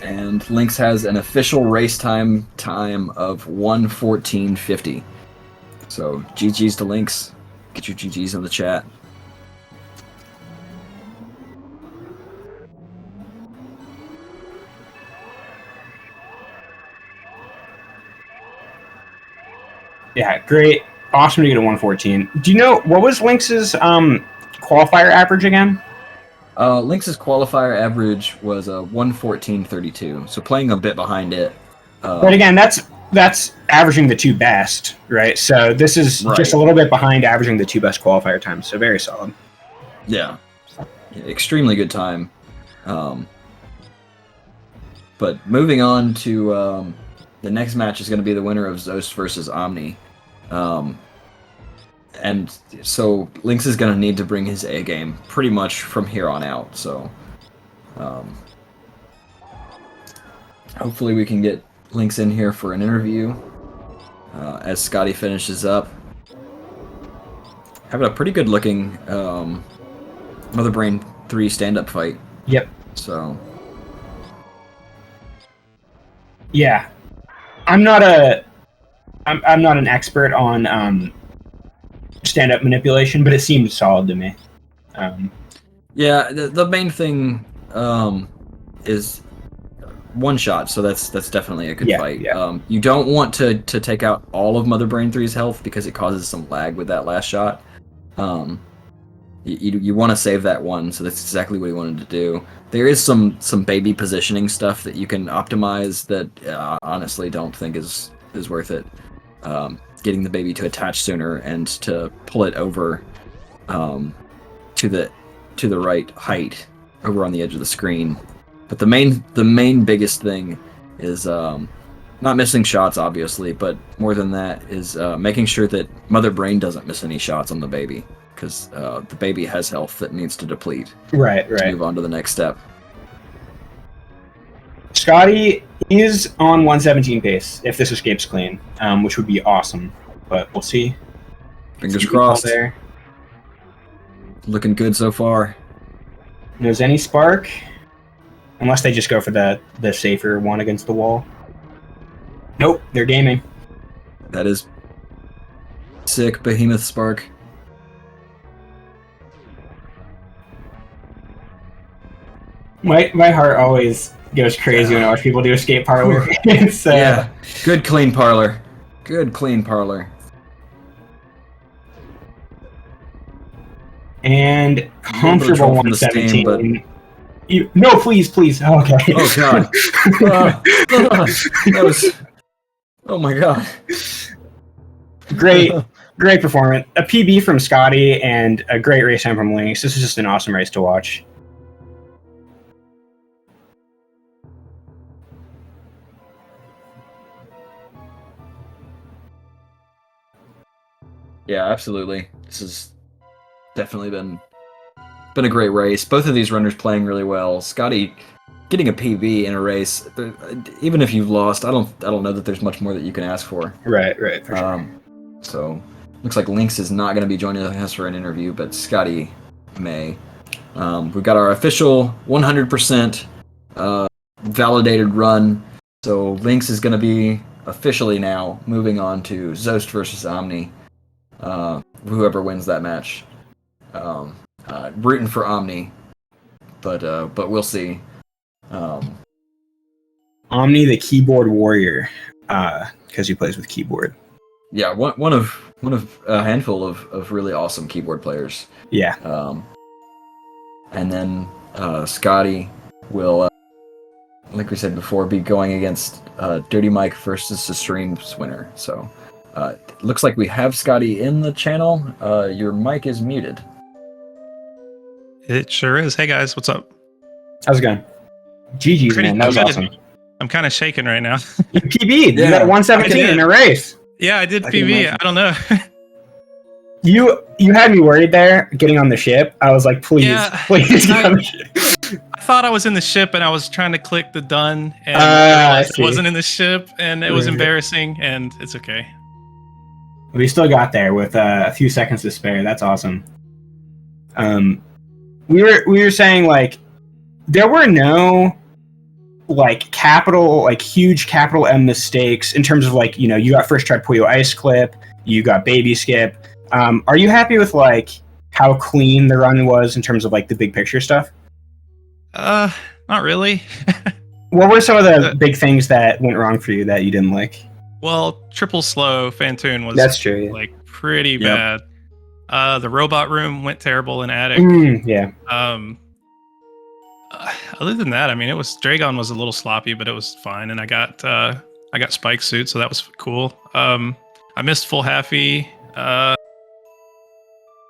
And Lynx has an official race time of 1:14:50. So GG's to Lynx. Get your GG's in the chat. Yeah, great. Awesome to get a 114. Do you know, what was Lynx's qualifier average again? Lynx's qualifier average was a 1:14:32, so playing a bit behind it. But again, that's averaging the two best, right? So this is just a little bit behind averaging the two best qualifier times, so very solid. Yeah, extremely good time. But moving on to the next match is going to be the winner of Zost versus Omni. And so Lynx is going to need to bring his A game pretty much from here on out. So hopefully we can get Lynx in here for an interview as Scotty finishes up. Having a pretty good looking Mother Brain 3 stand-up fight. Yep. So. Yeah. I'm not an expert on stand-up manipulation, but it seemed solid to me. Yeah, the main thing is one shot, so that's definitely a good fight. Yeah. You don't want to take out all of Mother Brain 3's health because it causes some lag with that last shot. You want to save that one, so that's exactly what he wanted to do. There is some baby positioning stuff that you can optimize that honestly don't think is worth it. Getting the baby to attach sooner and to pull it over to the right height over on the edge of the screen. But the main biggest thing is not missing shots, obviously, but more than that is making sure that Mother Brain doesn't miss any shots on the baby, because the baby has health that needs to deplete. Right. To move on to the next step. Scotty is on 117 pace if this escapes clean, which would be awesome, but we'll see. Fingers crossed. There. Looking good so far. Knows any spark? Unless they just go for the safer one against the wall. Nope, they're gaming. That is sick. Behemoth spark. My heart always goes crazy when I watch people do escape parlor. Yeah, good clean parlor. Good clean parlor. And comfortable 117. Game, but... No, please. Oh, okay. Oh god. That was. Oh my god. Great performance. A PB from Scotty and a great race time from Lynx. This is just an awesome race to watch. Yeah, absolutely. This has definitely been a great race. Both of these runners playing really well. Scotty getting a PB in a race, even if you've lost, I don't know that there's much more that you can ask for. Right, for sure. So looks like Lynx is not going to be joining us for an interview, but Scotty may. We've got our official 100% validated run. So Lynx is going to be officially now moving on to Zost versus Omni. Whoever wins that match. Rooting for Omni, but we'll see. Omni, the keyboard warrior, because he plays with keyboard. Yeah, one of a handful of really awesome keyboard players. Yeah. And then Scotty will, like we said before, be going against Dirty Mike versus the Streams winner. So looks like we have Scotty in the channel. Your mic is muted. It sure is. Hey guys, what's up? How's it going? GG's, man. That was awesome. I'm kind of shaking right now. You PB'd. You got a 117 in a race. Yeah, I did PB. I don't know. You had me worried there getting on the ship. I was like, please get on the ship. I thought I was in the ship and I was trying to click the done and I realized I wasn't in the ship and it was embarrassing and it's okay. We still got there with a few seconds to spare. That's awesome. We were saying like there were no like huge capital M mistakes in terms of like, you know, you got first try Puyo Ice Clip, you got baby skip. Are you happy with like how clean the run was in terms of like the big picture stuff? Not really. What were some of the big things that went wrong for you that you didn't like? Well, triple slow Fantoon was that's true, yeah. Like pretty bad. The robot room went terrible in attic. Yeah. Other than that, I mean, Dragon was a little sloppy, but it was fine, and I got Spike Suit, so that was cool. I missed full halfy.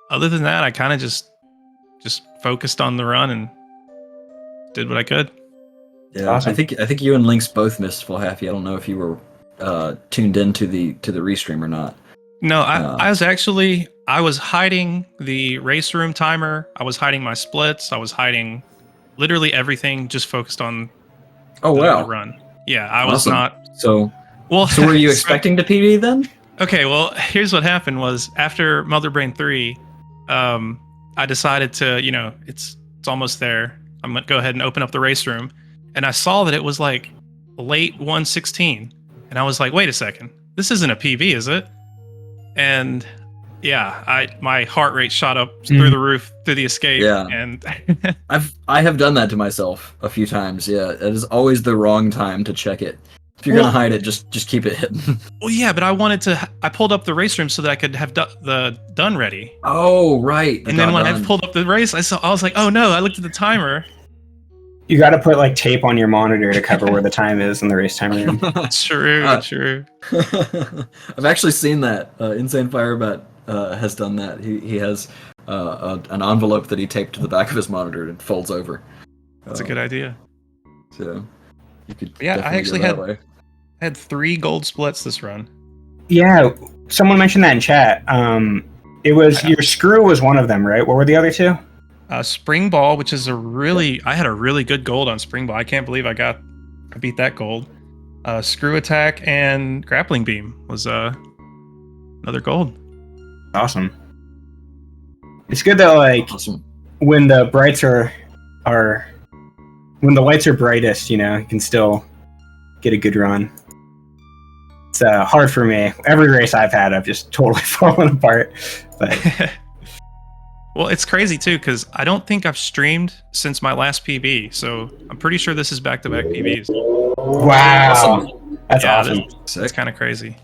Other than that, I kind of just focused on the run and did what I could. Yeah, awesome. I think you and Lynx both missed full halfy. I don't know if you were tuned into the restream or not. No, I was hiding the race room timer. I was hiding my splits. I was hiding literally everything. Just focused on the run. Yeah, I was not. So were you expecting to PB then? Okay, well, here's what happened was after Mother Brain 3, I decided to, you know, it's almost there. I'm going to go ahead and open up the race room. And I saw that it was like late 116. And I was like, wait a second. This isn't a PB, is it? And yeah, my heart rate shot up through the roof through the escape. Yeah. And I have done that to myself a few times. Yeah, it is always the wrong time to check it. If you're gonna hide it, just keep it hidden. Well, yeah, but I pulled up the race room so that I could have the done ready. Oh, right. And then when I pulled up the race, I was like, oh no! I looked at the timer. You got to put like tape on your monitor to cover where the time is in the race timer room. True. I've actually seen that. Insane Firebat has done that. He has an envelope that he taped to the back of his monitor and folds over. That's a good idea. So. Yeah, I actually had 3 gold splits this run. Yeah, someone mentioned that in chat. It was your screw was one of them, right? What were the other 2? Spring Ball, which is I had a really good gold on Spring Ball. I can't believe I beat that gold. Screw Attack and Grappling Beam was another gold. Awesome. It's good that like when the brights when the lights are brightest, you know, you can still get a good run. It's hard for me. Every race I've had, I've just totally fallen apart. But well, it's crazy too because I don't think I've streamed since my last PB, so I'm pretty sure this is back-to-back PBs. Wow, awesome. That's awesome. That's kind of crazy.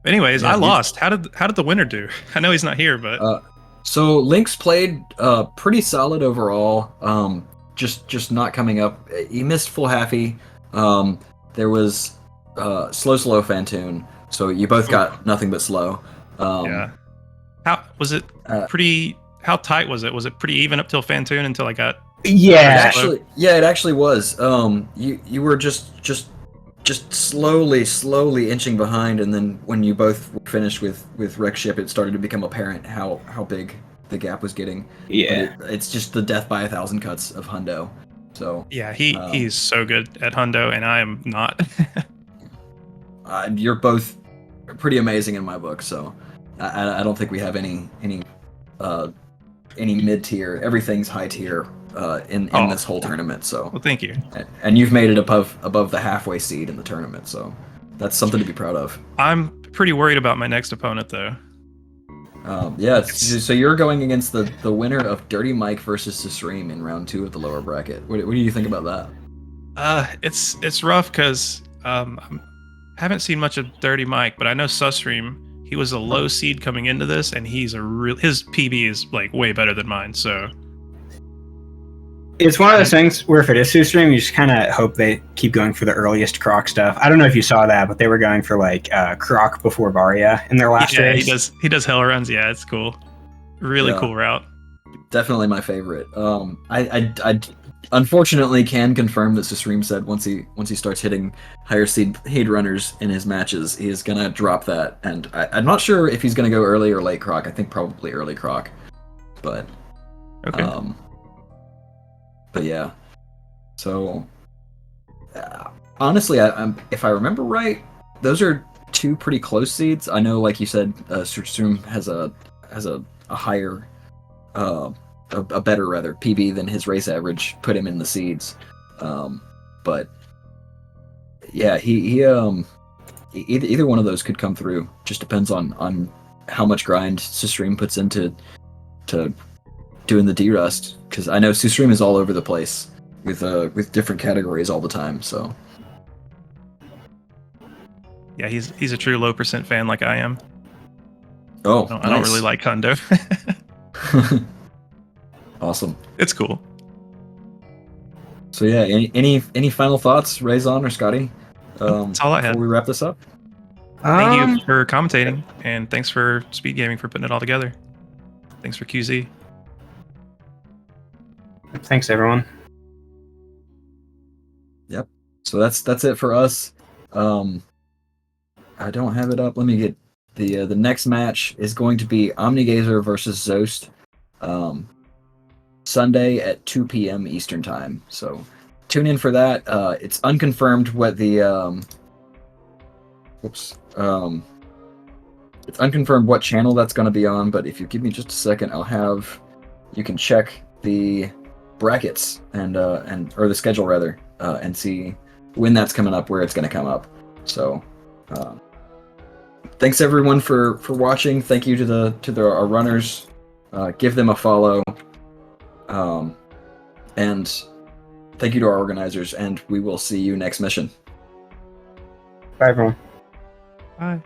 Anyways, I lost. How did the winner do? I know he's not here, but so Lynx played pretty solid overall. Just not coming up. He missed full halfy. There was slow Fantoon, so you both got nothing but slow. Yeah. How was it? How tight was it? Was it pretty even up till Fantoon until I got? Yeah. It actually was. You were just slowly inching behind, and then when you both were finished with Wreck Ship, it started to become apparent how big the gap was getting. Yeah, it's just the death by 1,000 cuts of Hundo. So yeah, he's so good at Hundo, and I am not. You're both pretty amazing in my book, so I don't think we have any mid tier. Everything's high tier in this whole tournament. So well, thank you. And you've made it above the halfway seed in the tournament, so that's something to be proud of. I'm pretty worried about my next opponent, though. Yeah, so you're going against the winner of Dirty Mike versus Susream in round 2 of the lower bracket. What do you think about that? It's rough because I haven't seen much of Dirty Mike, but I know Susream. He was a low seed coming into this, and his PB is like way better than mine. So it's one of those things where if it is Stream, you just kind of hope they keep going for the earliest Croc stuff. I don't know if you saw that, but they were going for like Croc before Varia in their last race. He does hell runs. Yeah, it's cool. Really cool route. Definitely my favorite. I unfortunately can confirm that Susream said once he starts hitting higher seed runners in his matches, he is gonna drop that. And I'm not sure if he's gonna go early or late Croc. I think probably early Croc. But okay. But yeah, so honestly, if I remember right, those are 2 pretty close seeds. I know, like you said, Susream has a higher, a better rather PB than his race average put him in the seeds. But yeah, he either one of those could come through. Just depends on how much grind Susream puts into doing the D-Rust, because I know Susream is all over the place with different categories all the time. So yeah, he's a true low percent fan like I am. Oh, I don't really like Kondo. Awesome. It's cool. So yeah, any final thoughts, Raison or Scotty? That's all I had. Before we wrap this up. Thank you for commentating, and thanks for Speedgaming for putting it all together. Thanks for QZ. Thanks, everyone. Yep. So that's it for us. I don't have it up. Let me get the next match is going to be Omnigazer versus Zost, Sunday at 2 p.m. Eastern time. So tune in for that. It's unconfirmed what the it's unconfirmed what channel that's going to be on. But if you give me just a second, you can check the brackets and or the schedule rather, and see when that's coming up, where it's going to come up. So thanks everyone for watching. Thank you to our runners. Give them a follow, and thank you to our organizers, and we will see you next mission. Bye everyone. Bye.